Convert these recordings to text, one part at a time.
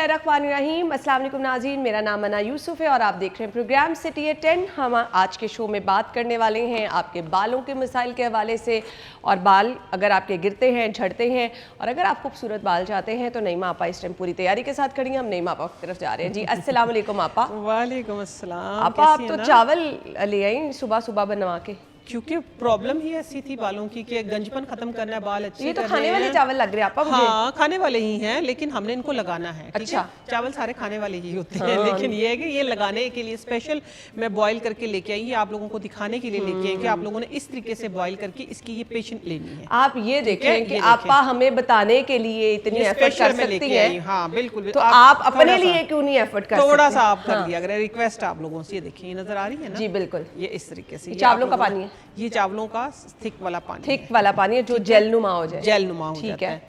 बिस्मिल्लाहिर्रहमानिर्रहीम। अस्सलाम वालेकुम नाज़रीन, मेरा नाम अना यूसुफ है और आप देख रहे हैं प्रोग्राम सिटी एट 10। हम आज के शो में बात करने वाले हैं आपके बालों के मसाइल के हवाले से। और बाल अगर आपके गिरते हैं, झड़ते हैं और अगर आप खूबसूरत बाल चाहते हैं तो नईमा आपा इस टाइम पूरी तैयारी के साथ खड़ी हैं। हम नईमा आपा की तरफ जा रहे हैं। जी अस्सलाम वालेकुम आपा। वालेकुम अस्सलाम। आपा आप तो चावल ले आई सुबह सुबह बनवा के, क्योंकि प्रॉब्लम ही ऐसी थी बालों की कि गंजपन खत्म करना है, बाल अच्छे ये तो खाने वाले चावल लग रहे हैं आपा मुझे। हाँ, खाने वाले ही हैं, लेकिन हमने इनको लगाना है। अच्छा, चावल सारे खाने वाले ही होते हैं, लेकिन ये है कि ये लगाने के लिए स्पेशल मैं बॉईल करके लेके आई, आप लोगों को दिखाने के लिए लेके आई कि आप लोगों ने इस तरीके से बॉईल करके इसकी ये पेशेंट लेनी है। आप ये देखें कि आपा हमें बताने के लिए इतनी एफर्ट कर सकती हैं। हाँ बिल्कुल, तो आप अपने लिए क्यों नहीं एफर्ट कर सकते? थोड़ा सा आप कर दिया अगर रिक्वेस्ट आप लोगों से। ये देखिए, ये नजर आ रही है ना? जी बिल्कुल, ये इस तरीके से चावलों का पानी है, ये चावलों का थिक वाला पानी, थिक वाला पानी है जो जेल नुमा हो जाए, जेल नुमा हो ठीक जाता है।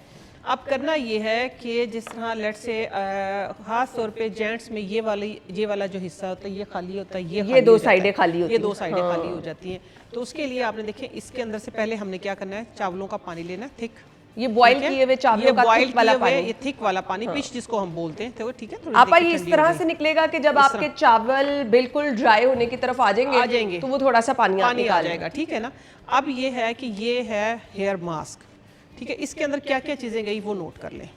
अब करना ये है कि जिस तरह लेट से खास तौर पे जेंट्स में ये वाला जो हिस्सा होता है ये खाली होता है, ये दो साइडें खाली होती है, ये दो साइडें खाली हो जाती हैं। तो उसके लिए आपने देखें, इसके अंदर से पहले हमने क्या करना है, चावलों का पानी लेना है थिक, ये बॉईल किए हुए चावलों का थिक वाला पानी, ये थिक वाला पानी, पिच जिसको हम बोलते हैं। तो ठीक है, आपा ये इस तरह से निकलेगा कि जब आपके चावल बिल्कुल ड्राई होने की तरफ आ जाएंगे तो वो थोड़ा सा पानी आ जाएगा, ठीक है ना? अब ये है कि ये है हेयर मास्क, ठीक है। इसके अंदर क्या क्या चीजें गई वो नोट कर लें।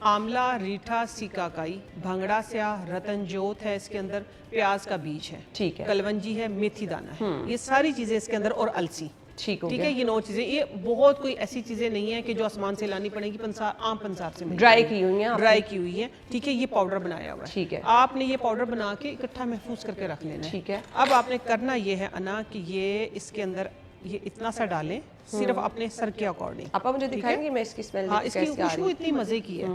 आंवला, रीठा, सिकाकाई, भंगड़ा स्याह, रतनजोत है इसके अंदर, प्याज का बीज है, ठीक है, कलवंजी है, मेथी दाना है, ये सारी चीजें इसके अंदर, और अलसी, ठीक है। ये 9 चीजें, ये बहुत कोई ऐसी चीजें नहीं है कि जो आसमान से लानी पड़ेगी, आम पंसार से ड्राई की हुई है, ड्राई की हुई है, ठीक है। ये पाउडर बनाया हुआ है, ठीक है। आपने ये पाउडर बना के इकट्ठा महफूज करके रख लेना है, ठीक है। अब आपने करना ये है अना कि ये इसके अंदर ये इतना सा डालें, सिर्फ अपने सर के अकॉर्डिंग। आप मुझे दिखाएंगे मैं इसकी स्मेल? हाँ, इसकी खुशबू इतनी मजे की है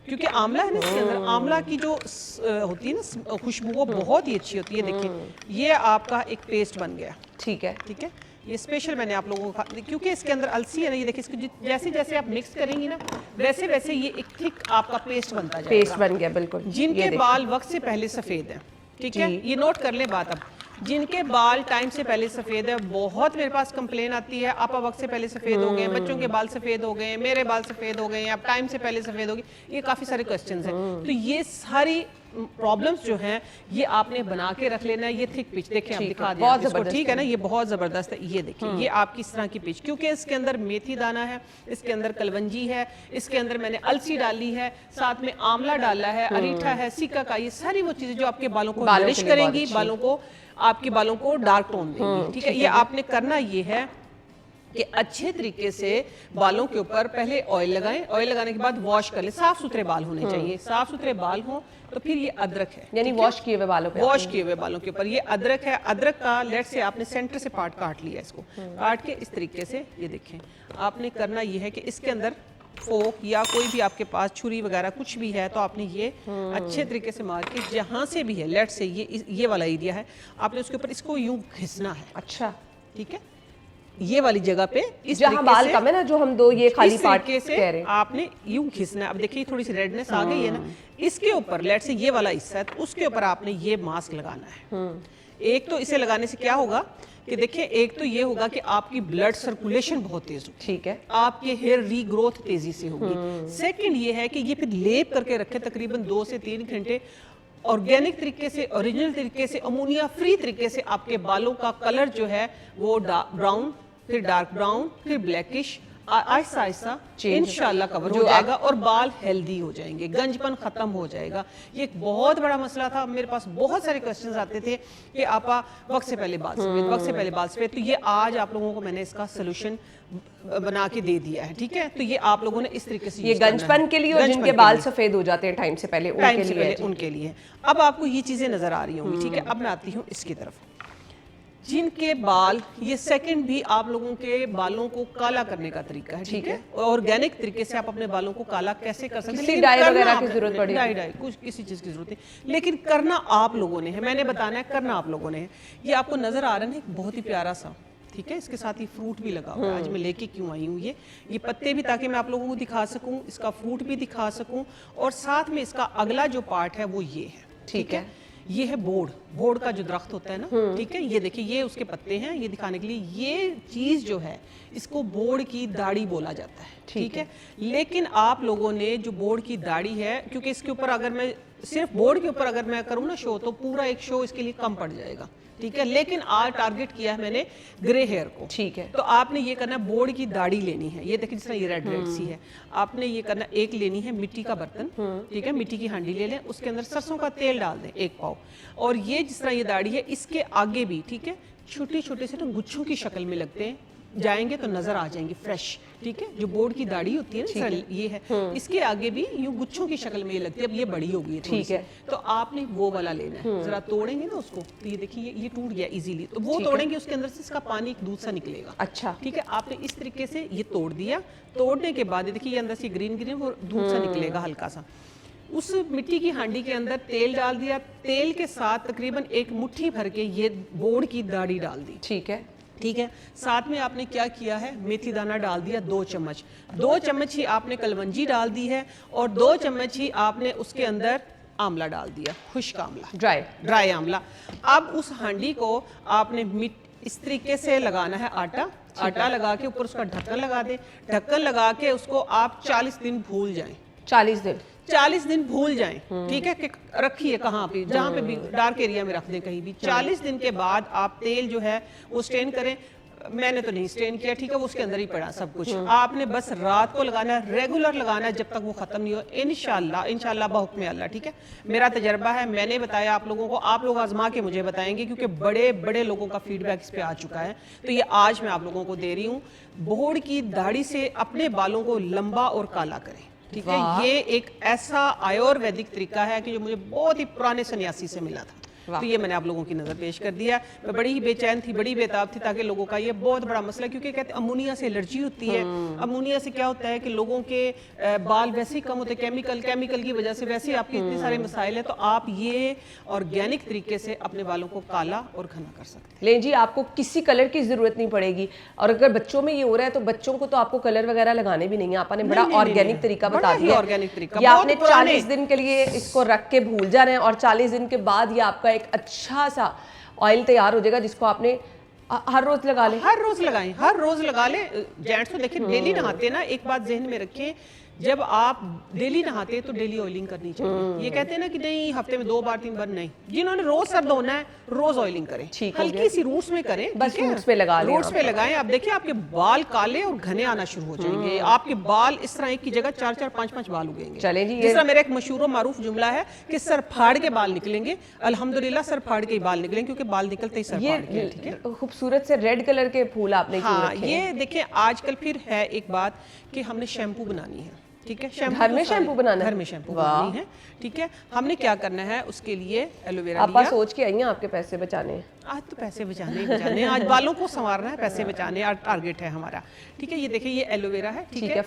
क्योंकि आंवला है ना इसके अंदर, आंवला की जो होती है ना खुशबू, वो बहुत ही अच्छी होती है। देखिए, ये आपका एक पेस्ट बन गया, ठीक है, ठीक है। ये स्पेशल मैंने आप लोगों को, क्योंकि इसके अंदर अलसी है ना, ये देखिए, इसको जैसे जैसे आप मिक्स करेंगी ना वैसे वैसे ये एक थिक आपका पेस्ट बनता जाएगा। पेस्ट बन गया बिल्कुल। जिनके बाल वक्त से पहले सफेद हैं, ठीक है, ये नोट कर ले बात। अब जिनके बाल टाइम से पहले सफेद है, बहुत मेरे पास कंप्लेन आती है, आप वक्त से पहले सफेद हो गए, बच्चों के बाल सफेद हो गए, मेरे बाल सफेद हो गए, आप टाइम से पहले सफेद हो गए, ये काफी सारे क्वेश्चंस हैं। तो ये सारी प्रॉब्लम्स जो हैं ये आपने बना के रख लेना है। ये थिक पिच देखें, आप दिखा दें इसको, ठीक है ना? ये बहुत जबरदस्त है। ये देखिए, ये आपकी इस तरह की पिच, क्योंकि इसके अंदर मेथी दाना है, इसके अंदर कलवंजी है, इसके अंदर मैंने अलसी डाली है, साथ में आंवला डाला है, अरीठा है, सिका का, ये सारी वो चीजें जो आपके बालों को नरिश करेंगी, आपके बालों को डार्क टोन देंगी, ठीक है। ये आपने करना ये है कि अच्छे तरीके से बालों के ऊपर पहले ऑयल लगाएं, ऑयल लगाने के बाद वॉश कर लें। साफ सुथरे बाल होने चाहिए, साफ सुथरे बाल हों तो फिर ये अदरक है, यानी वॉश किए हुए बालों पे, वॉश किए हुए बालों के ऊपर ये अदरक है। अदरक का लेट से आपने सेंटर से पार्ट काट लिया, इसको काट के इस तरीके से, ये देखें, आपने करना ये है कि इसके अंदर फोक या कोई भी आपके पास छुरी वगैरह कुछ भी है तो आपने ये अच्छे तरीके से मार के, जहां से भी है लेट से ये वाला एरिया है, आपने उसके ऊपर इसको यूं घिसना है। अच्छा, ठीक है, ये वाली जगह पे इस जहां बाल कम है ना, जो हम दो ये खाली पार्ट से आपने यूं खींचना है। अब देखिए थोड़ी सी रेडनेस आ गई है ना, इसके ऊपर लेट से ये वाला हिस्सा है तो उसके ऊपर आपने ये मास्क लगाना है। एक तो इसे लगाने से क्या होगा कि देखिए, एक तो ये होगा कि आपकी ब्लड सर्कुलेशन बहुत तेज होगी, ठीक है, आपके हेयर रीग्रोथ तेजी से होगी। सेकंड ये है कि ये फिर लेप करके रखे तकरीबन 2 से 3 घंटे, ऑर्गेनिक तरीके से, ओरिजिनल तरीके से, अमोनिया फ्री तरीके से आपके बालों का कलर जो है वो ब्राउन, फिर डार्क ब्राउन, फिर ब्लैकिश, आहिस्ता आहिस्ता इंशाल्लाह कवर हो जाएगा और बाल हेल्दी हो जाएंगे, गंजपन खत्म हो जाएगा। ये एक बहुत बड़ा मसला था, मेरे पास बहुत सारे क्वेश्चंस आते थे कि आपा वक्त से पहले बाल सफेद, वक्त से पहले बाल सफेद। तो ये आज आप लोगों को मैंने इसका सोल्यूशन बना के दे दिया है, ठीक है। तो ये आप लोगों ने इस तरीके से, ये गंजपन के लिए और जिनके बाल सफेद हो जाते हैं टाइम से पहले, उनके लिए। अब आपको ये चीजें नजर आ रही होंगी, ठीक है। अब मैं आती हूँ इसकी तरफ, जिनके बाल, ये सेकंड भी आप लोगों के बालों को काला करने का तरीका है, ठीक है। ऑर्गेनिक तरीके से आप अपने बालों को काला कैसे कर सकते हैं, डाई वगैरह की जरूरत पड़ी, डाई कुछ किसी चीज की जरूरत नहीं, लेकिन करना आप लोगों ने है, मैंने बताना है, करना आप लोगों ने है। ये आपको नजर आ रहा है एक बहुत ही प्यारा सा, ठीक है, इसके साथ ही फ्रूट भी लगा हुआ है। आज मैं लेके क्यों आई हूँ ये पत्ते भी, ताकि मैं आप लोगों को दिखा सकूं, इसका फ्रूट भी दिखा सकूं, और साथ में इसका अगला जो पार्ट है वो ये है, ठीक है। ये है बोड़ का जो दरख्त होता है ना, ठीक है, ये देखिए ये उसके पत्ते हैं, ये दिखाने के लिए। ये चीज जो है इसको बोड़ की दाढ़ी बोला जाता है, ठीक है। लेकिन आप लोगों ने जो बोड़ की दाढ़ी है, क्योंकि इसके ऊपर अगर मैं सिर्फ बोर्ड के ऊपर अगर मैं करूँ ना शो, तो पूरा एक शो इसके लिए कम पड़ जाएगा, ठीक है। लेकिन आज टारगेट किया है मैंने ग्रे हेयर को, ठीक है। तो आपने ये करना है, बोर्ड की दाढ़ी लेनी है, ये देखिए जिस तरह ये रेड रेड सी है, आपने ये करना, एक लेनी है मिट्टी का बर्तन, ठीक है, मिट्टी की हांडी ले लें, उसके अंदर सरसों का तेल डाल दें 1 पाव, और ये जिस तरह ये दाढ़ी है इसके आगे भी, ठीक है, छोटे छोटे से तो गुच्छों की शक्ल में लगते हैं, जाएंगे तो नजर आ जाएंगे फ्रेश, ठीक है। जो बोर्ड की दाढ़ी होती है ना, ये है, इसके आगे भी यूं गुच्छों की शक्ल में ये लगती है। अब ये बड़ी हो गई है, ठीक है, तो आपने वो वाला लेना है। जरा तोड़ेंगे ना उसको, तो ये देखिए ये टूट गया इजीली, तो वो तोड़ेंगे, उसके अंदर से इसका पानी दूध सा निकलेगा, अच्छा, ठीक है। आपने इस तरीके से ये तोड़ दिया, तोड़ने के बाद देखिए ये अंदर से ग्रीन ग्रीन वो दूध सा निकलेगा हल्का सा। उस मिट्टी की हांडी के अंदर तेल डाल दिया, तेल के साथ तकरीबन 1 मुट्ठी भर के ये बोर्ड की दाढ़ी डाल दी, ठीक है, ठीक है। साथ में आपने क्या किया है, मेथी दाना डाल दिया 2 चम्मच, 2 चम्मच ही आपने कलवंजी डाल दी है, और 2 चम्मच ही आपने उसके अंदर आंवला डाल दिया, खुश्क आंवला, ड्राई आंवला। अब उस हांडी को आपने इस तरीके से लगाना है, आटा लगा के ऊपर उसका ढक्कन लगा दे, ढक्कन लगा के उसको आप 40 दिन भूल जाएं, 40 दिन भूल जाएं, ठीक है। कि रखिए कहाँ पे, जहाँ पे भी डार्क एरिया में रख दें कहीं भी। 40 दिन के बाद आप तेल जो है वो स्टेन करें, मैंने तो नहीं स्टेन किया, ठीक है, वो उसके अंदर ही पड़ा सब कुछ। आपने बस रात को लगाना है, रेगुलर लगाना है जब तक वो खत्म नहीं हो, इंशाल्लाह बहुक्म अल्लाह, ठीक है। मेरा तजर्बा है, मैंने बताया आप लोगों को, आप लोग आजमा के मुझे बताएंगे, क्योंकि बड़े बड़े लोगों का फीडबैक इस पे आ चुका है, तो ये आज मैं आप लोगों को दे रही हूँ। बोर्ड की दाढ़ी से अपने बालों को लंबा और काला करें, ठीक है। ये एक ऐसा आयुर्वेदिक तरीका है कि जो मुझे बहुत ही पुराने सन्यासी से मिला था, तो ये मैंने आप लोगों की नजर पेश कर दिया। मैं बड़ी ही बेचैन थी, बड़ी बेताब थी, ताकि लोगों का ये बहुत बड़ा मसला, क्योंकि कहते हैं अमोनिया से एलर्जी होती है। अमोनिया से क्या होता है कि लोगों के बाल वैसे ही कम होते हैं, केमिकल की वजह से वैसे ही आपके इतने सारे मसाइल हैं। तो आप ये ऑर्गेनिक तरीके से अपने बालों को काला और घना कर सकते हैं। ले जी, आपको किसी कलर की जरूरत नहीं पड़ेगी, और अगर बच्चों में ये हो रहा है तो बच्चों को तो आपको कलर वगैरह लगाने भी नहीं है। आपने बड़ा ऑर्गेनिक तरीका बता दिया, ऑर्गेनिक तरीका, ये आपने 40 दिन के लिए इसको रख के भूल जाना है, और 40 दिन के बाद ये आपका एक अच्छा सा ऑयल तैयार हो जाएगा, जिसको आपने हर रोज लगा लें। हर रोज लगाएं, हर रोज लगा लें। जेंट्स तो देखिए डेली नहाते ना, एक बात जहन में रखें, जब आप डेली नहाते हैं तो डेली ऑयलिंग करनी चाहिए। ये कहते हैं ना कि नहीं हफ्ते में 2 बार 3 बार, नहीं, जिन्होंने रोज सर धोना है रोज ऑयलिंग करें, हल्की सी रूट्स में करें, बस रूट्स पे लगा लें, रूट्स पे लगाएं। आप देखिए आपके बाल काले और घने आना शुरू हो जाएंगे, आपके बाल इस तरह एक की जगह 4-4 5-5 बाल उगेंगे। चलें जी, जिस तरह मेरा एक मशहूर मारूफ जुमला है कि सर फाड़ के बाल निकलेंगे, अल्हम्दुलिल्लाह सर फाड़ के ही बाल निकलेंगे, क्योंकि बाल निकलते ही सर फाड़ के, ठीक है। खूबसूरत से रेड कलर के फूल आपने क्यों रखे हैं? ये देखिए आजकल फिर है एक बात कि हमने शैम्पू बनानी है, ठीक है। घर में शैम्पू बनाना है, घर में शैम्पू बनानी है, ठीक है। हमने क्या करना है, उसके लिए एलोवेरा आप सोच के आई हैं आपके पैसे बचाने हैं। आज तो पैसे बचाने आज बालों को संवारना है, पैसे बचाने आज टारगेट है हमारा, ठीक है। ये देखिए ये एलोवेरा है, ठीक है,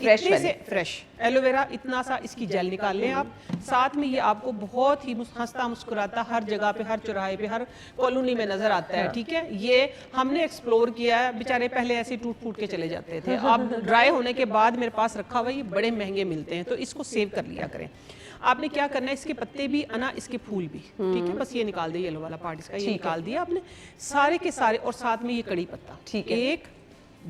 फ्रेश एलोवेरा, इतना सा इसकी जेल निकाल लें आप। साथ में ये आपको बहुत ही हंसता मुस्कुराता हर जगह पे, हर चौराहे पे, हर कॉलोनी में नजर आता है, ठीक है। ये हमने एक्सप्लोर किया है, बेचारे पहले ऐसे टूट फूट के चले जाते थे, अब ड्राई होने के बाद मेरे पास रखा हुआ, ये बड़े महंगे मिलते हैं, तो इसको सेव कर लिया करें। आपने क्या करना है, इसके पत्ते भी अना, इसके फूल भी, ठीक है, बस ये निकाल दिया, येलो वाला पार्ट इसका ये निकाल दिया आपने सारे के सारे, और साथ में ये कड़ी पत्ता, ठीक है, 1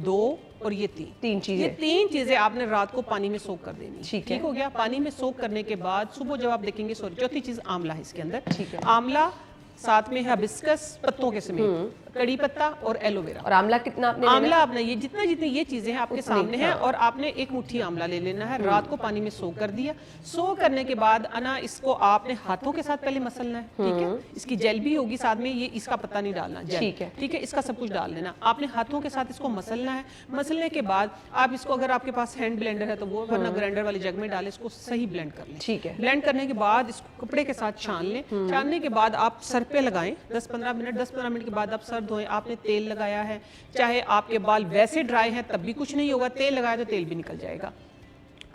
2 और ये 3 चीजें, ये 3 चीजें आपने रात को पानी में सोक कर देनी, ठीक हो गया। पानी में सोक करने के बाद सुबह जब आप देखेंगे, चौथी चीज आंवला है इसके अंदर, ठीक है, आंवला, साथ में हिबिस्कस पत्तों के समेत, कड़ी पत्ता और एलोवेरा। और आंवला कितना आपने आंवला आपने ये जितनी ये चीजें हैं आपके सामने हैं, और आपने 1 मुट्ठी आंवला ले लेना है, रात को पानी में सोक कर दिया। सोक करने के बाद अना इसको आपने हाथों के साथ पहले मसलना है, ठीक है। इसकी जेल भी होगी साथ में, ये इसका पत्ता नहीं डालना, ठीक है, ठीक है, इसका सब कुछ डाल लेना। आपने हाथों के साथ इसको मसलना है। मसलने के बाद आप इसको, अगर आपके पास हैंड ब्लेंडर है तो वो, वरना ग्राइंडर वाली जग में डालें, इसको सही ब्लेंड कर लें, ठीक है। ब्लेंड करने के बाद इसको कपड़े के साथ छान लें। छानने के बाद आप सर पे लगाएं 10-15 मिनट के बाद आप सर धोएं। आपने तेल लगाया है, चाहे आपके बाल वैसे ड्राई हैं तब भी कुछ नहीं होगा, तेल लगाया तो तेल भी निकल जाएगा।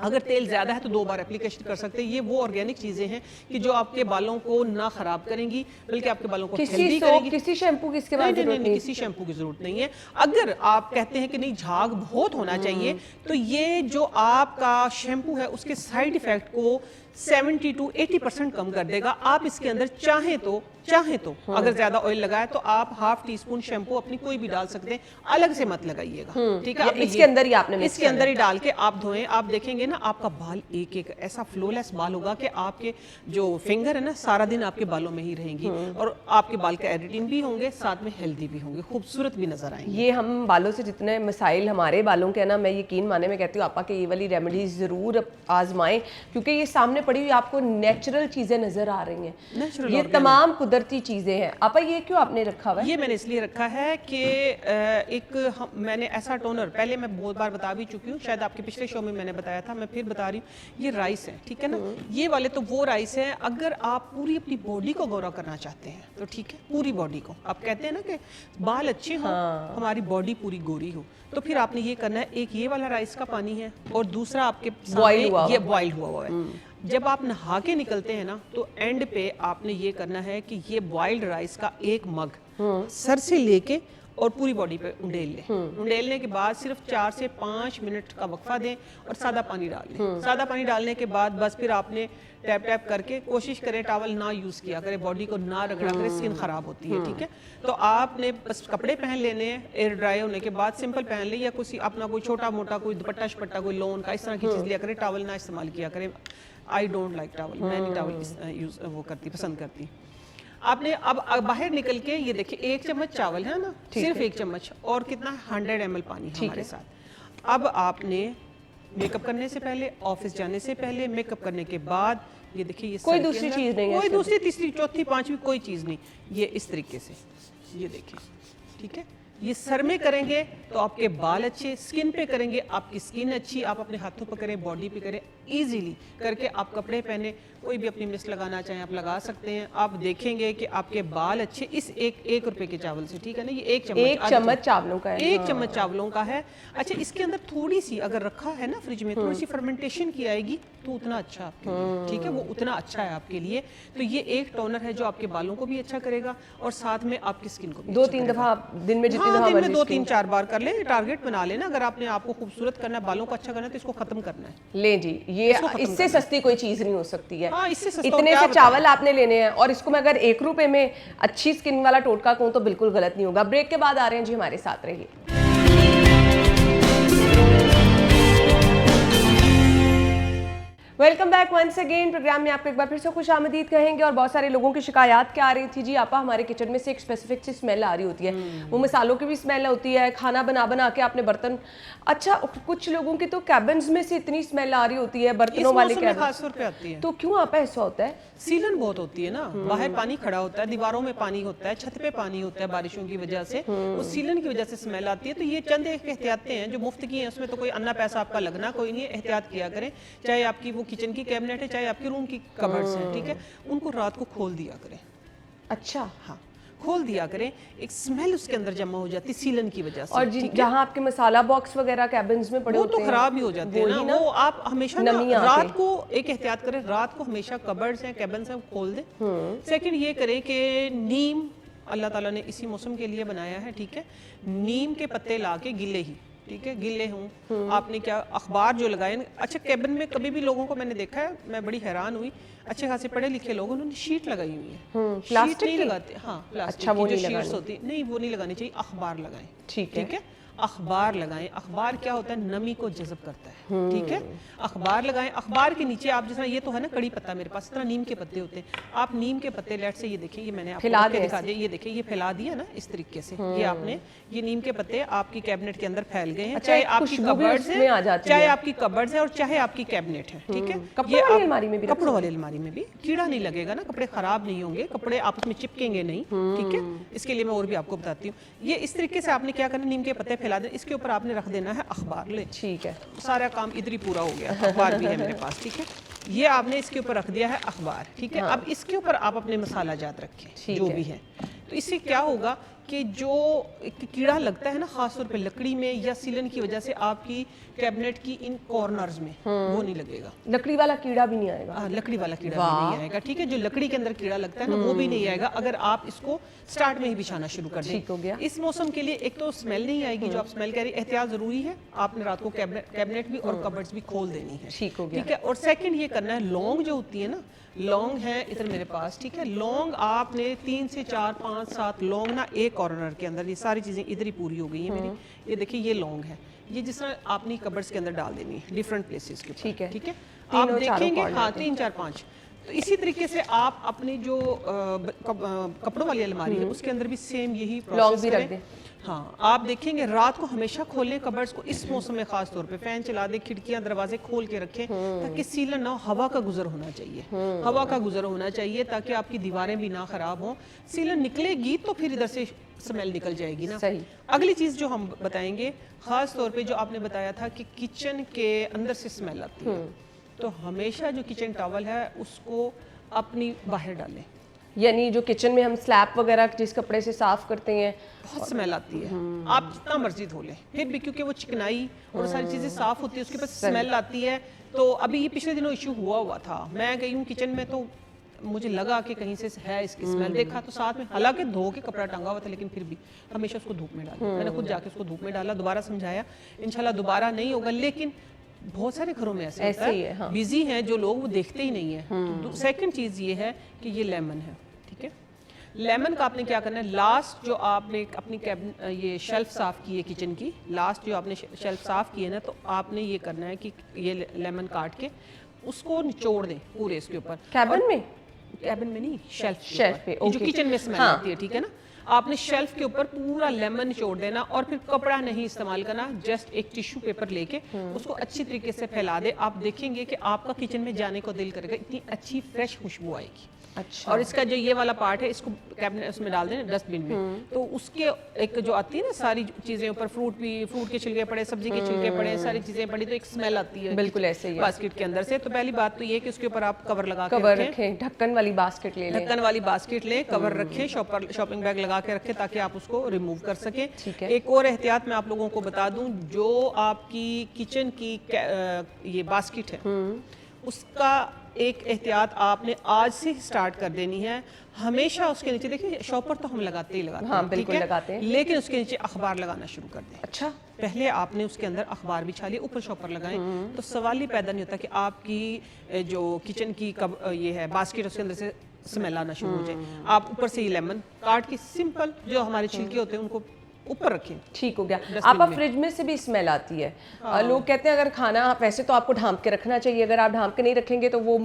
अगर तेल ज्यादा है तो 2 बार एप्लीकेशन कर सकते हैं। ये वो ऑर्गेनिक चीजें हैं कि जो आपके बालों को ना खराब करेंगी, बल्कि आपके बालों को हेल्दी करेंगी। किसी शैम्पू की इसके बाद नहीं, किसी शैम्पू की जरूरत नहीं है। अगर आप कहते हैं कि नहीं झाग बहुत होना चाहिए, तो ये जो आपका शैम्पू है उसके साइड इफेक्ट को 70 to 80% कम कर देगा। आप इसके अंदर चाहें तो अगर ज्यादा ऑयल लगाए तो आप हाफ टी स्पून शैम्पू अपनी कोई भी डाल सकते हैं, अलग से मत लगाइएगा, ठीक है। इसके अंदर ही आपने इसके अंदर ही डाल के आप धोएं, आप देखेंगे ना आपका बाल एक एक ऐसा फ्लोलेस बाल होगा कि आपके जो फिंगर है ना सारा दिन आपके बालों में ही रहेंगी और आपके बाल केराटिन भी होंगे, साथ में हेल्दी भी होंगे, खूबसूरत भी नजर आएंगे। ये हम बालों से जितने मसाइल हमारे बालों के है ना, मैं यकीन माने में कहती हूँ आपा के ये वाली रेमेडीज जरूर आजमाएं, क्योंकि ये सामने पड़ी हुई आपको नेचुरल चीजें नजर आ रही हैं, नेचुरल ये तमाम कुदरती चीजें हैं। आपा ये क्यों आपने रखा हुआ है? ये मैंने इसलिए रखा है कि मैंने ऐसा टोनर पहले मैं बहुत बार बता भी चुकी हूँ, शायद आपके पिछले शो में मैंने बताया था, मैं फिर बता रही हूँ। ये राइस है, ठीक है ना, ये वाले तो वो राइस है अगर आप पूरी अपनी बॉडी को गोरा करना चाहते हैं तो ठीक है, पूरी बॉडी को। आप कहते हैं ना कि बाल अच्छे हों, हमारी बॉडी पूरी गोरी हो, तो फिर आपने ये करना है। एक ये वाला राइस का पानी है और दूसरा आपके ये बॉइल्ड हुआ है। जब आप नहा के निकलते हैं ना तो एंड पे आपने ये करना है कि ये बॉइल्ड राइस का एक मग सर से लेके और पूरी बॉडी पे उंडेल लें। उंडेलने के बाद सिर्फ 4 से 5 मिनट का वक्फा दें और सादा पानी डाल लें। सादा पानी डालने के बाद बस फिर आपने टैप टैप करके कोशिश करें टॉवल ना यूज़ किया करें, बॉडी को ना रगड़ा करें, स्किन खराब होती है, ठीक है। तो आपने बस कपड़े पहन लेने हैं, एयर ड्राई होने के बाद सिंपल पहन ले, या कुछ अपना कोई छोटा मोटा कोई दुपट्टा शुपट्टा कोई लोन का इस तरह की चीज़ लिया करें, टॉवल ना इस्तेमाल किया करें। आई डोंट लाइक टॉवल, मैं नहीं टॉवल यूज वो करती पसंद करती। आपने अब बाहर निकल के ये देखिए 1 चम्मच चावल है ना, सिर्फ 1 चम्मच, और कितना 100 ml पानी हमारे साथ। अब आपने मेकअप करने से पहले, ऑफिस जाने से पहले, मेकअप करने के बाद, ये देखिए ये कोई दूसरी चीज नहीं है, कोई दूसरी तीसरी चौथी पांचवी कोई चीज नहीं, ये इस तरीके से ये देखिए, ठीक है। ये सर में करेंगे तो आपके बाल अच्छे, स्किन पे करेंगे आपकी स्किन अच्छी, आप अपने हाथों पर करें, बॉडी पे करें, इजीली करके आप कपड़े पहने, कोई भी अपनी मिस्ट लगाना चाहें आप लगा सकते हैं। आप देखेंगे कि आपके बाल अच्छे इस एक रुपए के चावल से, ठीक है ना। ये 1 चम्मच चावलों का है, 1 चम्मच चावलों का है। अच्छा, इसके अंदर थोड़ी सी अगर रखा है ना फ्रिज में, थोड़ी सी फर्मेंटेशन की आएगी तो उतना अच्छा आपके लिए, ठीक है, वो उतना अच्छा है आपके लिए। तो ये एक टोनर है जो आपके बालों को भी अच्छा करेगा और साथ में आपकी स्किन को भी 2-3 दफा दिन में, जितनी दफा दिन में 2-3-4 बार कर ले, टारगेट बना लेना। अगर आपने आपको खूबसूरत करना है, बालों को अच्छा करना है, तो इसको खत्म करना है। ले जी, ये इससे सस्ती कोई चीज नहीं हो सकती है। हाँ, इससे सस्ता इतने से चावल आपने लेने हैं और इसको मैं अगर 1 रुपए में अच्छी स्किन वाला टोटका कहूँ तो बिल्कुल गलत नहीं होगा। ब्रेक के बाद आ रहे हैं जी, हमारे साथ रहिए। Welcome back once again. Program में आपको एक बार फिर से खुश आमदीद कहेंगे। और बहुत सारे लोगों की शिकायत क्या आ रही थी जी, आपा हमारे किचन में से एक स्पेसिफिक सी स्मेल आ रही होती है, वो मसालों की भी स्मेल होती है, खाना बना बना के आपने बर्तन, अच्छा कुछ लोगों की तो कैबिन्स में से इतनी स्मेल आ रही होती है, बर्तनों वाले खास तौर पे आती है। तो क्यों आपा ऐसा होता है? सीलन बहुत होती है ना, बाहर पानी खड़ा होता है, दीवारों में पानी होता है, छत पे पानी होता है बारिशों की वजह से, उस सीलन की वजह से स्मेल आती है। तो ये चंद एक एहतियातें हैं जो मुफ्त की हैं, उसमें तो कोई अन्ना पैसा आपका लगना कोई नहीं है। एहतियात किया करें, चाहे आपकी वो किचन की कैबिनेट है, चाहे आपकी रूम की कबर्ड्स हैं, ठीक है, उनको रात को खोल दिया करें। अच्छा, हाँ, खोल दिया करें, एक स्मेल उसके अंदर जमा हो जाती है सीलन की वजह से। और जहाँ आपके मसाला बॉक्स वगैरह कैबिन्स में पड़े वो होते तो खराब ही हो जाते हैं ना, वो आप हमेशा ना रात को एक एहतियात करें, रात को हमेशा कबर्ड्स हैं, कैबिन्स हैं, खोल दें। सेकंड ये करें कि नीम अल्लाह ताला ने इसी मौसम के लिए बनाया है, ठीक है, नीम के पत्ते ला के गिले ही, ठीक है, गिले हूँ, आपने क्या अखबार जो लगाए। अच्छा, कैबिन में कभी भी लोगों को मैंने देखा है, मैं बड़ी हैरान हुई, अच्छे खासे पढ़े लिखे लोग, उन्होंने शीट लगाई हुई है, शीट नहीं लगाते। हाँ, प्लास्टिक की जो शीट्स होती है, नहीं वो नहीं लगानी चाहिए, अखबार लगाएं, ठीक है, अखबार लगाएं। अखबार क्या होता है, नमी को जज़ब करता है, ठीक है, अखबार लगाएं। अखबार के नीचे आप, जिस ये तो है ना कड़ी पत्ता मेरे पास, इस तरह नीम के पत्ते होते हैं, आप नीम के पत्ते लेट से, ये देखिए, ये मैंने आपको दिखा दिया, ये देखिए, ये फैला दिया ना इस तरीके से, ये आपने ये नीम के पत्ते आपकी कैबिनेट के अंदर फैल गए हैं, चाहे आपकी कबर्ड्स है, चाहे आपकी कबर्ड्स है और चाहे आपकी कैबिनेट है, ठीक है। कपड़ों वाली अलमारी में भी, कपड़ों वाली अलमारी में भी कीड़ा नहीं लगेगा ना, कपड़े खराब नहीं होंगे, कपड़े आपस में चिपकेंगे नहीं, ठीक है। इसके लिए मैं और भी आपको बताती हूँ। ये इस तरीके से आपने क्या करना, नीम के पत्ते फैला दें, इसके ऊपर आपने रख देना है अखबार, ले, ठीक है, सारा काम इधर ही पूरा हो गया। अखबार भी है मेरे पास, ठीक है, ये आपने इसके ऊपर रख दिया है अखबार, ठीक है। अब इसके ऊपर आप अपने मसाला जात रखें जो भी है, तो इससे क्या होगा कि जो एक कीड़ा लगता है ना खासतौर पे लकड़ी में या सीलन की वजह से आपकी कैबिनेट की इन कॉर्नर्स में वो नहीं लगेगा। लकड़ी वाला कीड़ा भी नहीं आएगा? लकड़ी वाला कीड़ा भी नहीं आएगा, ठीक है। जो लकड़ी के अंदर कीड़ा लगता है ना वो भी नहीं आएगा अगर आप इसको स्टार्ट में ही बिछाना शुरू कर दें। ठीक हो गया। इस मौसम के लिए एक तो स्मेल नहीं आएगी, जो आप स्मेल कह रही, एहतियात जरूरी है। आपने रात को कैबिनेट भी और कबर्ड्स भी खोल देनी है, ठीक हो गया। ठीक है। और सेकंड ये करना है, लौंग जो होती है ना, लौंग है इधर मेरे पास, ठीक है। लौंग आपने 3 से 4 5 7 लौंग ना एक कॉर्नर के अंदर, ये सारी चीजें इधर ही पूरी हो गई है मेरी। ये देखिए ये लौंग है, ये जिस तरह आपने कबर्ड्स के अंदर डाल देनी है डिफरेंट प्लेसेस के ऊपर, ठीक है, ठीक है। आप देखेंगे हाँ 3 4 5। तो इसी तरीके से आप अपनी जो कपड़ों वाली अलमारी है उसके अंदर भी सेम यही प्रोसेस करें। हाँ, आप देखेंगे रात को हमेशा खोलें कबर्ड्स को, इस मौसम में खास तौर पे फैन चला दें, खिड़कियां दरवाजे खोल के रखें ताकि सीलन ना, हवा का गुजर होना चाहिए, हवा का गुजर होना चाहिए ताकि आपकी दीवारें भी ना खराब हों। सीलन निकलेगी तो फिर इधर से स्मेल निकल जाएगी ना। सही। अगली चीज जो हम बताएंगे, खास तौर पे जो आपने बताया था कि किचन के अंदर से स्मेल आती है, तो हमेशा जो किचन टॉवल है उसको अपनी बाहर डालें। यानी जो किचन में हम स्लैब वगैरह जिस कपड़े से साफ करते हैं, बहुत स्मेल आती है, आप जितना मर्जी धो लें फिर भी, क्योंकि वो चिकनाई और सारी चीजें साफ होती है, उसके बाद स्मेल आती है। तो अभी ये पिछले दिनों इशू हुआ था, मैं गई हूँ किचन में तो मुझे लगा कि कहीं से है इसकी स्मेल, देखा तो साथ में हालांकि धो के कपड़ा टंगा हुआ था, लेकिन फिर भी हमेशा उसको धूप में डाला। मैंने खुद जाके उसको धूप में डाला, दोबारा समझाया, इंशाल्लाह दोबारा नहीं होगा। लेकिन बहुत सारे घरों में ऐसे होता है, हाँ। बिजी हैं जो लोग, वो देखते ही नहीं है। तो सेकंड चीज ये है कि ये लेमन है, ठीक है। लेमन का आपने क्या करना है, लास्ट जो आपने अपनी ये शेल्फ साफ की है किचन की, लास्ट जो आपने शेल्फ साफ की है ना, तो आपने ये करना है कि ये लेमन काट के उसको निचोड़ दें पूरे इसके ऊपर। कैबिन में? कैबिन में नहीं, शेल्फ पे, जो किचन में स्मेल आती है, ठीक है ना। आपने शेल्फ के ऊपर पूरा लेमन निचोड़ देना और फिर कपड़ा नहीं इस्तेमाल करना, जस्ट एक टिश्यू पेपर लेके उसको अच्छी तरीके से फैला दे। आप देखेंगे कि आपका किचन में जाने को दिल करेगा, इतनी अच्छी फ्रेश खुशबू आएगी। अच्छा। और इसका जो ये वाला पार्ट है इसको कैबिनेट उसमें डाल दें, डस्टबिन में। तो उसके एक जो आती है ना सारी चीजें ऊपर, फ्रूट के छिलके पड़े, सब्जी के छिलके पड़े, सारी चीजें पड़ी, तो एक स्मेल आती है बिल्कुल ऐसे ही बास्केट के अंदर से। तो पहली बात तो ये कि उसके ऊपर आप कवर लगा कवर रखें, ढक्कन वाली बास्केट ले लें, ढक्कन वाली बास्केट लें, कवर रखें, शॉपिंग बैग लगा के रखें ताकि आप उसको रिमूव कर सकें। ठीक है। एक और एहतियात मैं आप लोगों को बता दूं, जो आपकी किचन की ये बास्केट है उसका एक एहतियात आपने आज से स्टार्ट कर देनी है। हमेशा उसके नीचे, देखिए शॉपर तो हम लगाते ही लगाते हाँ, हैं, बिल्कुल लगाते हैं, लेकिन उसके नीचे अखबार लगाना शुरू कर दें। अच्छा। पहले आपने उसके अंदर अखबार बिछा लिए, ऊपर शॉपर लगाएं, तो सवाल ही पैदा नहीं होता कि आपकी जो किचन की ये है बास्केट, उसके अंदर से स्मेल आना शुरू हो जाए। आप ऊपर से ये लेमन काट के सिंपल जो हमारे छिलके होते हैं उनको ऊपर रखें। ठीक हो गया। आपका फ्रिज में से भी स्मेल आती है। लोग कहते हैं अगर खाना, वैसे तो आपको ढांप के रखना चाहिए, अगर आप ढांप के नहीं रखेंगे तो वो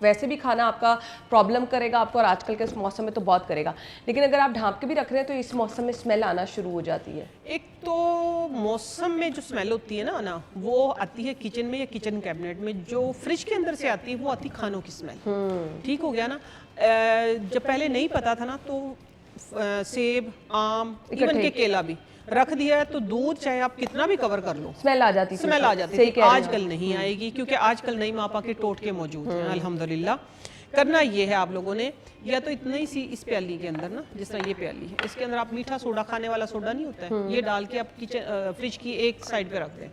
वैसे भी खाना आपका प्रॉब्लम करेगा आपको, और आजकल के इस मौसम में तो बहुत करेगा। लेकिन अगर आप ढांप के भी रख रहे हैं तो इस मौसम में स्मेल आना शुरू हो जाती है। एक तो मौसम में जो स्मेल होती है ना वो आती है किचन में या किचन कैबिनेट में, जो फ्रिज के अंदर से आती है वो आती खानों की स्मेल। ठीक हो गया ना। जब पहले नहीं पता था ना तो सेब, आम, इवन के केला भी रख दिया है तो दूध चाहे आप कितना भी कवर कर लो स्मेल आ जाती थी। स्मेल आ जाती थी। आजकल नहीं आएगी क्योंकि आजकल नई मापा के टोटके मौजूद हैं अल्हम्दुलिल्लाह। करना ये है आप लोगों ने, या तो इतनी सी इस प्याली के अंदर ना, जिस तरह ये प्याली है, इसके अंदर आप मीठा सोडा, खाने वाला सोडा नहीं होता है, ये डाल के आप किचन फ्रिज की एक साइड पे रख दें,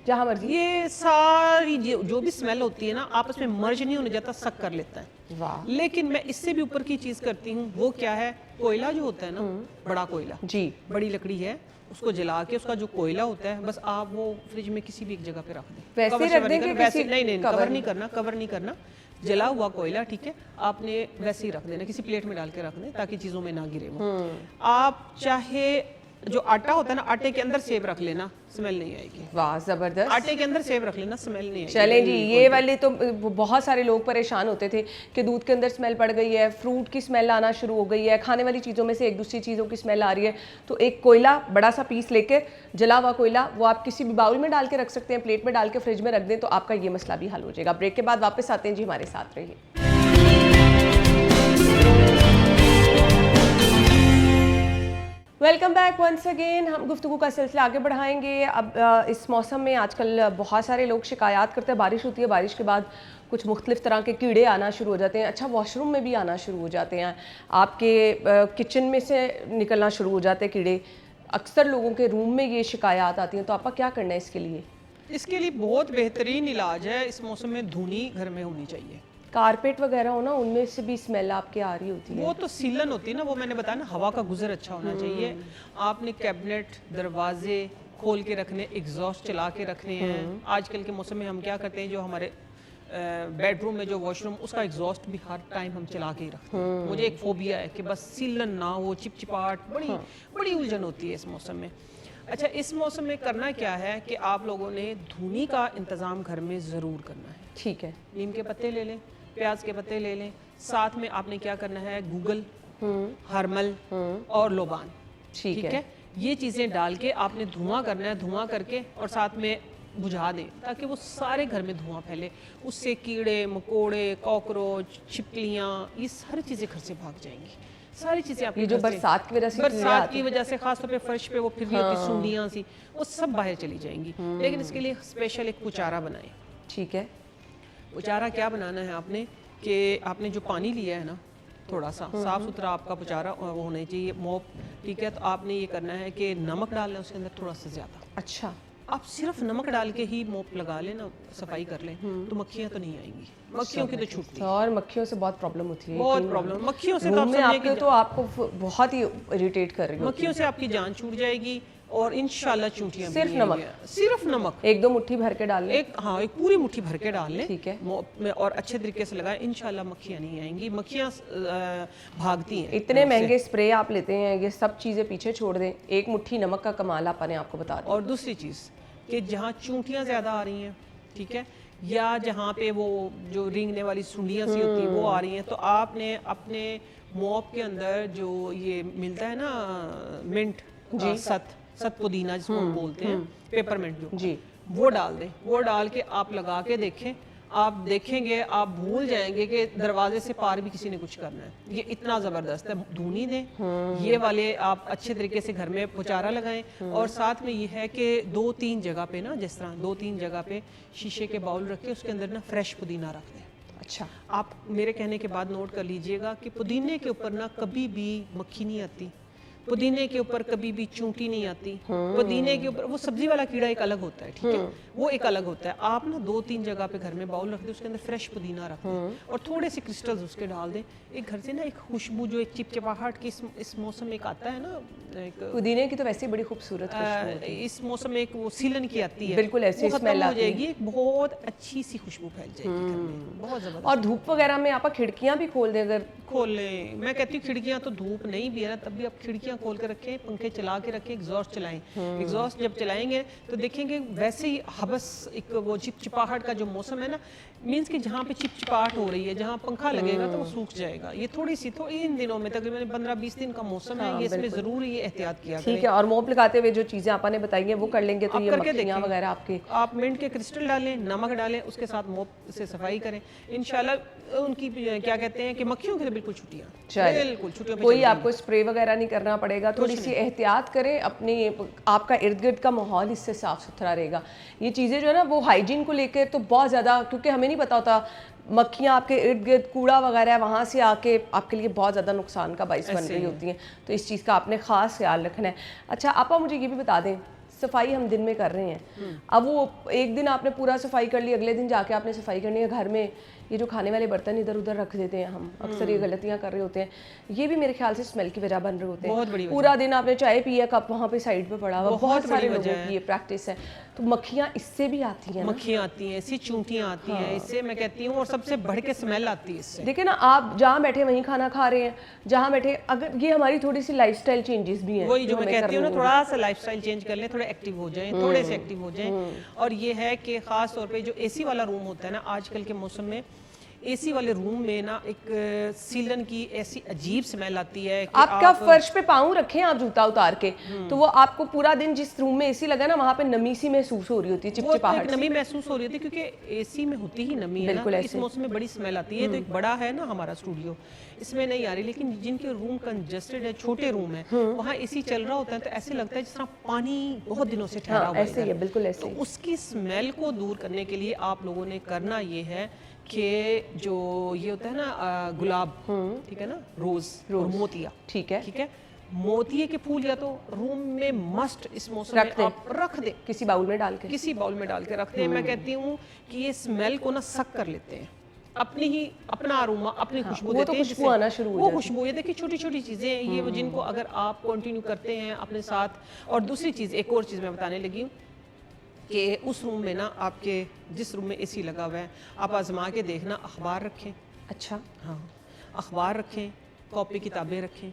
जहाँ मर्जी। ये सारी जो भी स्मेल होती है ना आपस में मर्ज नहीं होने जाता, सक कर लेता है। वाह। लेकिन मैं इससे भी ऊपर की चीज करती हूँ, वो क्या है, कोयला जो होता है ना, बड़ा कोयला जी, बड़ी लकड़ी है, उसको जला के उसका जो कोयला होता है बस आप वो फ्रिज में किसी भी एक जगह पे रख दें। वैसे कवर रख शवर दें नहीं कि करना, वैसे किसी- नहीं कवर नहीं करना, कवर नहीं करना, जला हुआ कोयला, ठीक है, आपने वैसे ही रख देना, किसी प्लेट में डाल के रख दें ताकि चीजों में ना गिरे वो। आप चाहे जो आटा होता है ना, आटे के अंदर सेब रख लेना, स्मेल नहीं आएगी। वाह जबरदस्त। आटे के अंदर सेब रख लेना, स्मेल नहीं आएगी। चलें जी, ये वाले तो बहुत सारे लोग परेशान होते थे कि दूध के अंदर स्मेल पड़ गई है, फ्रूट की स्मेल आना शुरू हो गई है, खाने वाली चीज़ों में से एक दूसरी चीज़ों की स्मेल आ रही है। तो एक कोयला, बड़ा सा पीस लेकर, जला हुआ कोयला, वो आप किसी भी बाउल में डाल के रख सकते हैं, प्लेट में डाल के फ्रिज में रख दें, तो आपका ये मसला भी हल हो जाएगा। ब्रेक के बाद वापस आते हैं जी, हमारे साथ रहिए। Welcome back once again. हम गुफ्तगू का सिलसिला आगे बढ़ाएंगे। अब इस मौसम में आजकल बहुत सारे लोग शिकायत करते हैं, बारिश होती है, बारिश के बाद कुछ मुख्तलिफ तरह के कीड़े आना शुरू हो जाते हैं, अच्छा वॉशरूम में भी आना शुरू हो जाते हैं, आपके किचन में से निकलना शुरू हो जाते हैं कीड़े, अक्सर लोगों के रूम में ये शिकायत आती हैं, तो आपका क्या करना है इसके लिए? इसके लिए बहुत बेहतरीन इलाज है, इस मौसम में धुनी घर में होनी चाहिए। कारपेट वगैरह हो ना, उनमें से भी स्मेल आपके आ रही होती है। वो तो सीलन होती है ना, वो मैंने बताया ना, हवा का गुजर अच्छा होना चाहिए। आपने कैबिनेट दरवाजे खोल के रखने, एग्जॉस्ट चला के रखने हैं। आजकल के मौसम में हम क्या करते हैं, जो हमारे बेडरूम में जो वॉशरूम, उसका एग्जॉस्ट भी हर टाइम हम चला के ही रखते हैं। मुझे एक फोबिया है कि बस सीलन ना हो, चिपचिपाहट, बड़ी उलझन होती है इस मौसम में। अच्छा, इस मौसम में करना क्या है कि आप लोगों ने धुनी का इंतज़ाम घर में ज़रूर करना है। ठीक है। नीम के पत्ते ले लें, प्याज के पत्ते ले लें, साथ में आपने क्या करना है, गूगल, हरमल और लोबान, ठीक है, ये चीज़ें डाल के आपने धुआं करना है। धुआं करके और साथ में बुझा दें ताकि वो सारे घर में धुआं फैले। उससे कीड़े मकोड़े, कॉकरोच, छिपकलियाँ, ये सारी चीज़ें घर से भाग जाएंगी। सारी चीज़ें आपकी, ये जो बरसात की वजह से, बरसात की वजह से खासतौर पे फर्श पे वो फिर रही होती सूंडियाँ सी, वो सब बाहर चली जाएंगी। लेकिन इसके लिए स्पेशल एक पुचारा बनाएं। ठीक है। पुचारा क्या बनाना है आपने कि आपने जो पानी लिया है ना, थोड़ा सा साफ सुथरा आपका पुचारा वो होना चाहिए, मोप, ठीक है। तो आपने ये करना है कि नमक डालना है उसके अंदर थोड़ा सा ज़्यादा। अच्छा, आप सिर्फ नमक डाल के ही मोप लगा लें ना, सफाई कर लें, तो मक्खियाँ तो नहीं आएंगी। मक्खियों की तो छूटती है, और मक्खियों से बहुत प्रॉब्लम होती है, बहुत प्रॉब्लम मक्खियों से। तो आप में आपके तो आपको बहुत ही इरिटेट कर रही है, मक्खियों से आपकी जान छूट जाएगी और इंशाल्लाह चूंटियां सिर्फ नमक, सिर्फ नमक, एक दो मुट्ठी भर के डाल लें। एक पूरी मुट्ठी भर के डाल लें, ठीक है, में और अच्छे तरीके से लगाएं, इंशाल्लाह मक्खियां नहीं आएंगी। मक्खियां भागती हैं। इतने महंगे स्प्रे आप लेते हैं, ये सब चीज़ें पीछे छोड़ दें, एक मुट्ठी नमक का कमाल आपने आपको बता दिया। और दूसरी चीज़ कि जहाँ चूंटियां ज़्यादा आ रही हैं, ठीक है, या जहाँ पे वो जो रेंगने वाली सुंडियाँ सी होती हैं वो आ रही हैं, तो आपने अपने मॉप के अंदर जो ये मिलता है ना मिंट, सत पुदीना जिसको हम बोलते हैं, पेपरमिंट जो जी, वो डाल दें। वो डाल के आप लगा के देखें, आप देखेंगे आप भूल जाएंगे कि दरवाजे से पार भी किसी ने कुछ करना है। ये इतना ज़बरदस्त है। धुनी दें, ये वाले आप अच्छे तरीके से घर में पुचारा लगाएं। और साथ में ये है कि 2-3 जगह पे ना, जिस तरह 2-3 जगह पे शीशे के बाउल रख के उसके अंदर ना फ्रेश पुदीना रख दें। अच्छा, आप मेरे कहने के बाद नोट कर लीजिएगा कि पुदीने के ऊपर ना कभी भी मक्खी नहीं आती, पुदीने के ऊपर कभी भी चूंटी नहीं आती। पुदीने के ऊपर वो सब्जी वाला कीड़ा एक अलग होता है, ठीक है, वो एक अलग होता है। आप ना 2-3 जगह पे घर में बाउल रख दें, उसके अंदर फ्रेश पुदीना रख दें और थोड़े से क्रिस्टल्स उसके डाल दें। एक घर से ना एक खुशबू, जो एक चिपचिपाहट की इस मौसम में एक आता है ना, एक पुदीने की तो वैसे ही बड़ी खूबसूरत खुशबू होती है। इस मौसम में एक वो सीलन की आती है, बिल्कुल ऐसी स्मेल हो जाएगी, एक बहुत अच्छी सी खुशबू फैल जाएगी घर में, बहुत जबरदस्त। और धूप वगैरह में आप खिड़कियां भी खोल दें, अगर खोल लें। मैं कहती हूँ खिड़कियाँ तो धूप नहीं भी है ना, तब भी आप खिड़कियाँ खोल के रखें, पंखे चला के रखें, एग्जॉस्ट चलाएं। एग्जॉस्ट जब चलाएंगे तो देखेंगे वैसे ही हबस, एक वो चिपचिपाहट का जो मौसम है ना, मीन्स कि जहाँ पे चिपचिपाहट हो रही है, जहाँ पंखा लगेगा तो वो सूख जाएगा। ये थोड़ी सी तो इन दिनों में तकरीबन 15-20 दिन का मौसम है, ये इसमें ज़रूर ये एहतियात किया ठीक है। और मोप लगाते हुए जो चीज़ें आपने बताई हैं वो कर लेंगे तो ये मक्खियाँ वगैरह आपके, आप मिंट के क्रिस्टल डालें, नमक डालें, उसके साथ मोप से सफाई करें, इंशाल्लाह उनकी क्या कहते हैं कि मक्खियों की तो बिल्कुल छुट्टियाँ, बिल्कुल छुट्टियों पे कोई आपको स्प्रे वगैरह नहीं करना पड़ेगा। थोड़ी सी एहतियात करें, अपनी आपका इर्द गिर्द का माहौल इससे साफ सुथरा रहेगा। ये चीज़ें जो है ना वो हाइजीन को लेकर तो बहुत ज़्यादा, क्योंकि हमें नहीं पता होता मक्खियाँ आपके इर्द गिर्द कूड़ा वगैरह है, वहाँ से आके आपके लिए बहुत ज़्यादा नुकसान का बाइस बन रही होती हैं, तो इस चीज़ का आपने ख़ास ख्याल रखना है। अच्छा, आपा मुझे ये भी बता दें, सफाई हम दिन में कर रहे हैं, अब वो एक दिन आपने पूरा सफाई कर ली, अगले दिन जाके आपने सफाई करनी है घर में, ये जो खाने वाले बर्तन इधर उधर रख देते हैं हम, अक्सर ये गलतियां कर रहे होते हैं, ये भी मेरे ख्याल से स्मेल की वजह बन रहे होते हैं। पूरा दिन आपने चाय पिया, कप वहाँ पे साइड पे पड़ा हुआ, बहुत सारे लोगों की ये प्रैक्टिस है, तो मक्खियाँ इससे भी आती हैं। मक्खियाँ आती हैं, ऐसी चूंटियाँ आती हैं, इससे मैं कहती हूँ, और सबसे बढ़ के स्मेल आती है इससे। देखिए ना, आप जहाँ बैठे वहीं खाना खा रहे हैं, जहाँ बैठे, अगर ये हमारी थोड़ी सी लाइफस्टाइल चेंजेस भी हैं, वही जो मैं कहती हूँ ना, थोड़ा सा लाइफस्टाइल चेंज कर लें, थोड़े एक्टिव हो जाएं, थोड़े से एक्टिव हो जाएं। और ये है कि खास तौर पे जो एसी वाला रूम होता है ना, आजकल के मौसम में एसी वाले रूम में ना एक सीलन की ऐसी अजीब स्मेल आती है कि आपका फर्श पे पाँव रखें आप जूता उतार के, तो वो आपको पूरा दिन जिस रूम में एसी लगा ना, वहाँ पे नमी सी महसूस हो रही होती है, चिपचिपाहट नमी महसूस हो रही होती है, क्योंकि एसी में होती ही नमी है ना, इस मौसम में बड़ी स्मेल आती है। तो एक बड़ा है ना हमारा स्टूडियो, इसमें नहीं आ रही, लेकिन जिनके रूम कंजस्टेड है, छोटे रूम है, वहाँ एसी चल रहा होता है, तो ऐसे लगता है जिस तरह पानी बहुत दिनों से ठहरा हुआ है। ऐसे ही है, बिल्कुल ऐसे। तो उसकी स्मेल को दूर करने के लिए आप लोगों ने करना ये है कि जो ये होता है ना गुलाब, ठीक है ना, रोज और मोतिया, ठीक है, ठीक है, मोतिये के फूल या तो रूम में मस्ट इस मौसम में आप रख दे, किसी बाउल में डाल के, किसी बाउल में डाल के रखते हैं। मैं कहती हूँ कि ये स्मेल को ना सक कर लेते हैं, अपनी ही अपना अरोमा, अपनी खुशबू देते हैं, खुशबू आना शुरू हो वो खुशबू। ये देखिए छोटी छोटी चीज़ें हैं ये, वो जिनको अगर आप कंटिन्यू करते हैं अपने साथ। और दूसरी चीज़, एक और चीज़ मैं बताने लगी हूँ कि उस रूम में ना, आपके जिस रूम में एसी लगा हुआ है, आप आजमा के देखना, अखबार रखें। अच्छा, हाँ, अखबार रखें, कॉपी किताबें रखें।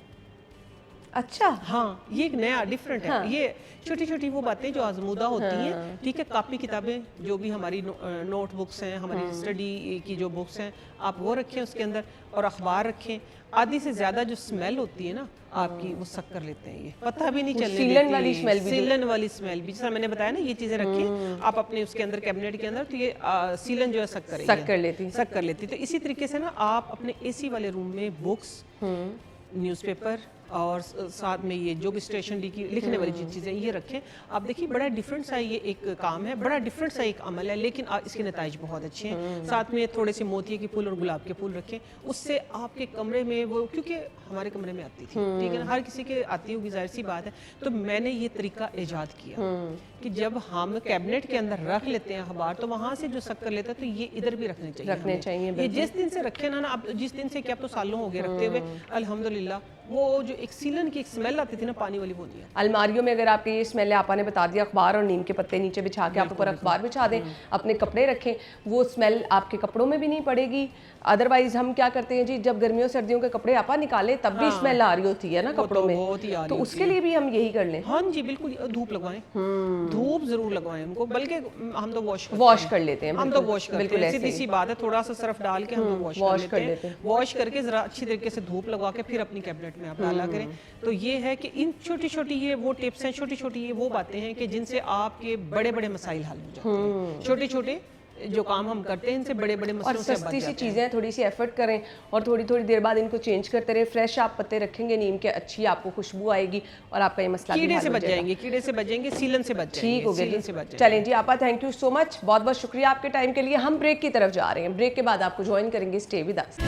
अच्छा, हाँ, ये एक नया डिफरेंट है। ये छोटी छोटी वो बातें जो आजमूदा होती हैं, ठीक है। कॉपी किताबें जो भी हमारी नोट बुक्स हैं, हमारी स्टडी की जो बुक्स हैं, आप वो रखें उसके अंदर, और अखबार रखें। आधी से ज्यादा जो स्मेल होती है ना आपकी, वो सक कर लेते हैं, ये पता भी नहीं चलने देती। सीलन वाली स्मेल भी, सीलन वाली स्मेल भी, जैसा मैंने बताया ना, ये चीजें रखें आप अपने उसके अंदर, कैबिनेट के अंदर, तो ये सीलन जो है सक करेगी, सक कर लेती। तो इसी तरीके से ना आप अपने एसी वाले रूम में बुक्स, न्यूज़पेपर और साथ में ये जो भी स्टेशनरी की लिखने वाली चीज़ें ये रखें। आप देखिए बड़ा डिफरेंट सा ये एक काम है, बड़ा डिफरेंट सा एक अमल है, लेकिन इसके नताइज बहुत अच्छे हैं। साथ में थोड़े से मोतिये के फूल और गुलाब के फूल रखें, उससे आपके कमरे में वो, क्योंकि हमारे कमरे में आती थी, ठीक है ना, हर किसी के आती होगी, जाहिर सी बात है। तो मैंने ये तरीका ईजाद किया कि जब हम कैबिनेट के अंदर रख लेते हैं अखबार, तो वहाँ से जो सक कर लेता है, तो ये इधर भी रखने चाहिए। ये जिस दिन से रखे ना, आप जिस दिन से, क्या तो सालों हो गए रखते हुए, अल्हम्दुलिल्लाह, वो जो एक सीलन की एक स्मेल आती थी ना, पानी वाली, वो नहीं है। अलमारियों में अगर आपके ये स्मेल है, आपा ने बता दिया, अखबार और नीम के पत्ते नीचे बिछा के आप ऊपर अखबार बिछा दें, अपने कपड़े रखें, वो स्मेल आपके कपड़ों में भी नहीं पड़ेगी। अदरवाइज हम क्या करते हैं जी, जब गर्मियों सर्दियों के कपड़े आपा निकालें तब भी स्मेल आ रही होती है ना कपड़ों में, तो उसके लिए भी हम यही कर लें। हाँ जी बिल्कुल, धूप लगवाएं, धूप जरूर लगवाएं उनको, बल्कि हम तो वॉश कर लेते हैं, हम तो वॉश करते हैं, सीधी सी बात है, थोड़ा सा सर्फ डाल के हम तो वॉश कर लेते हैं। वॉश करके जरा अच्छी तरीके से धूप लगवा के फिर अपनी कैबिनेट में आप डाला करें। तो ये है कि इन छोटी छोटी ये वो टिप्स हैं, छोटी छोटी ये वो बातें हैं कि जिनसे आपके बड़े बड़े मसाइल हल हो जाते हैं। छोटे छोटे जो काम हम करते हैं, इनसे बड़े बड़े मसलों से बच जाते हैं। और सस्ती सी चीज़ें, थोड़ी सी एफर्ट करें और थोड़ी थोड़ी देर बाद इनको चेंज करते रहे। फ्रेश आप पत्ते रखेंगे नीम के, अच्छी आपको खुशबू आएगी और आपका ये मसला कीड़े से बच जाएंगे, कीड़े से बच जाएंगे, सीलन से बच जाएंगे। ठीक हो गया, चलें जी आपा, थैंक यू सो मच, बहुत बहुत शुक्रिया आपके टाइम के लिए। हम ब्रेक की तरफ जा रहे हैं, ब्रेक के बाद आपको ज्वाइन करेंगे, stay with us.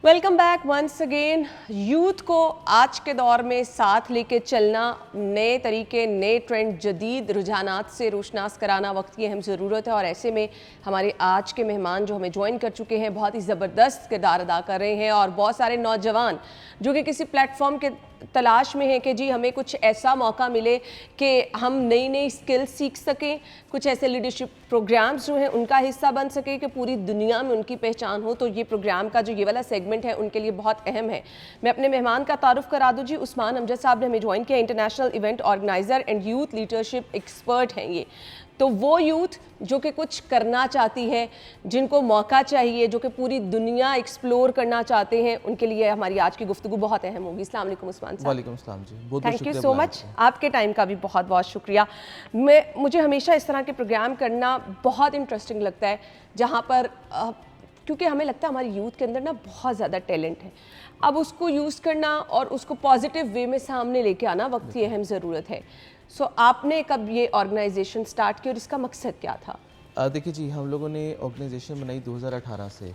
Welcome back once again. Youth को आज के दौर में साथ लेके चलना, नए तरीके, नए ट्रेंड, जदीद रुझानात से रोशनास कराना वक्त की अहम ज़रूरत है। और ऐसे में हमारे आज के मेहमान जो हमें ज्वाइन कर चुके हैं, बहुत ही ज़बरदस्त किरदार अदा कर रहे हैं, और बहुत सारे नौजवान जो कि किसी प्लेटफॉर्म के तलाश में है कि जी हमें कुछ ऐसा मौका मिले कि हम नई नई स्किल्स सीख सकें, कुछ ऐसे लीडरशिप प्रोग्राम्स जो हैं उनका हिस्सा बन सके कि पूरी दुनिया में उनकी पहचान हो। तो ये प्रोग्राम का जो ये वाला सेगमेंट है उनके लिए बहुत अहम है। मैं अपने मेहमान का तारुफ करा दूँ जी, उस्मान अमजद साहब ने हमें ज्वाइन किया, international event organiser and youth leadership expert हैं ये। तो वो यूथ जो कि कुछ करना चाहती है, जिनको मौका चाहिए, जो कि पूरी दुनिया एक्सप्लोर करना चाहते हैं, उनके लिए हमारी आज की गुफ्तगू बहुत अहम होगी। अस्सलाम वालेकुम उस्मान साहब। वालेकुम अस्सलाम जी, बहुत थैंक यू सो मच, आपके टाइम का भी बहुत बहुत शुक्रिया। मुझे हमेशा इस तरह के प्रोग्राम करना बहुत इंटरेस्टिंग लगता है, जहाँ पर क्योंकि हमें लगता है हमारी यूथ के अंदर ना बहुत ज़्यादा टैलेंट है, अब उसको यूज़ करना और उसको पॉजिटिव वे में सामने लेके आना वक्त की अहम ज़रूरत है। सो आपने कब ये ऑर्गेनाइजेशन स्टार्ट की और इसका मकसद क्या था? देखिए जी, हम लोगों ने ऑर्गेनाइजेशन बनाई 2018 से,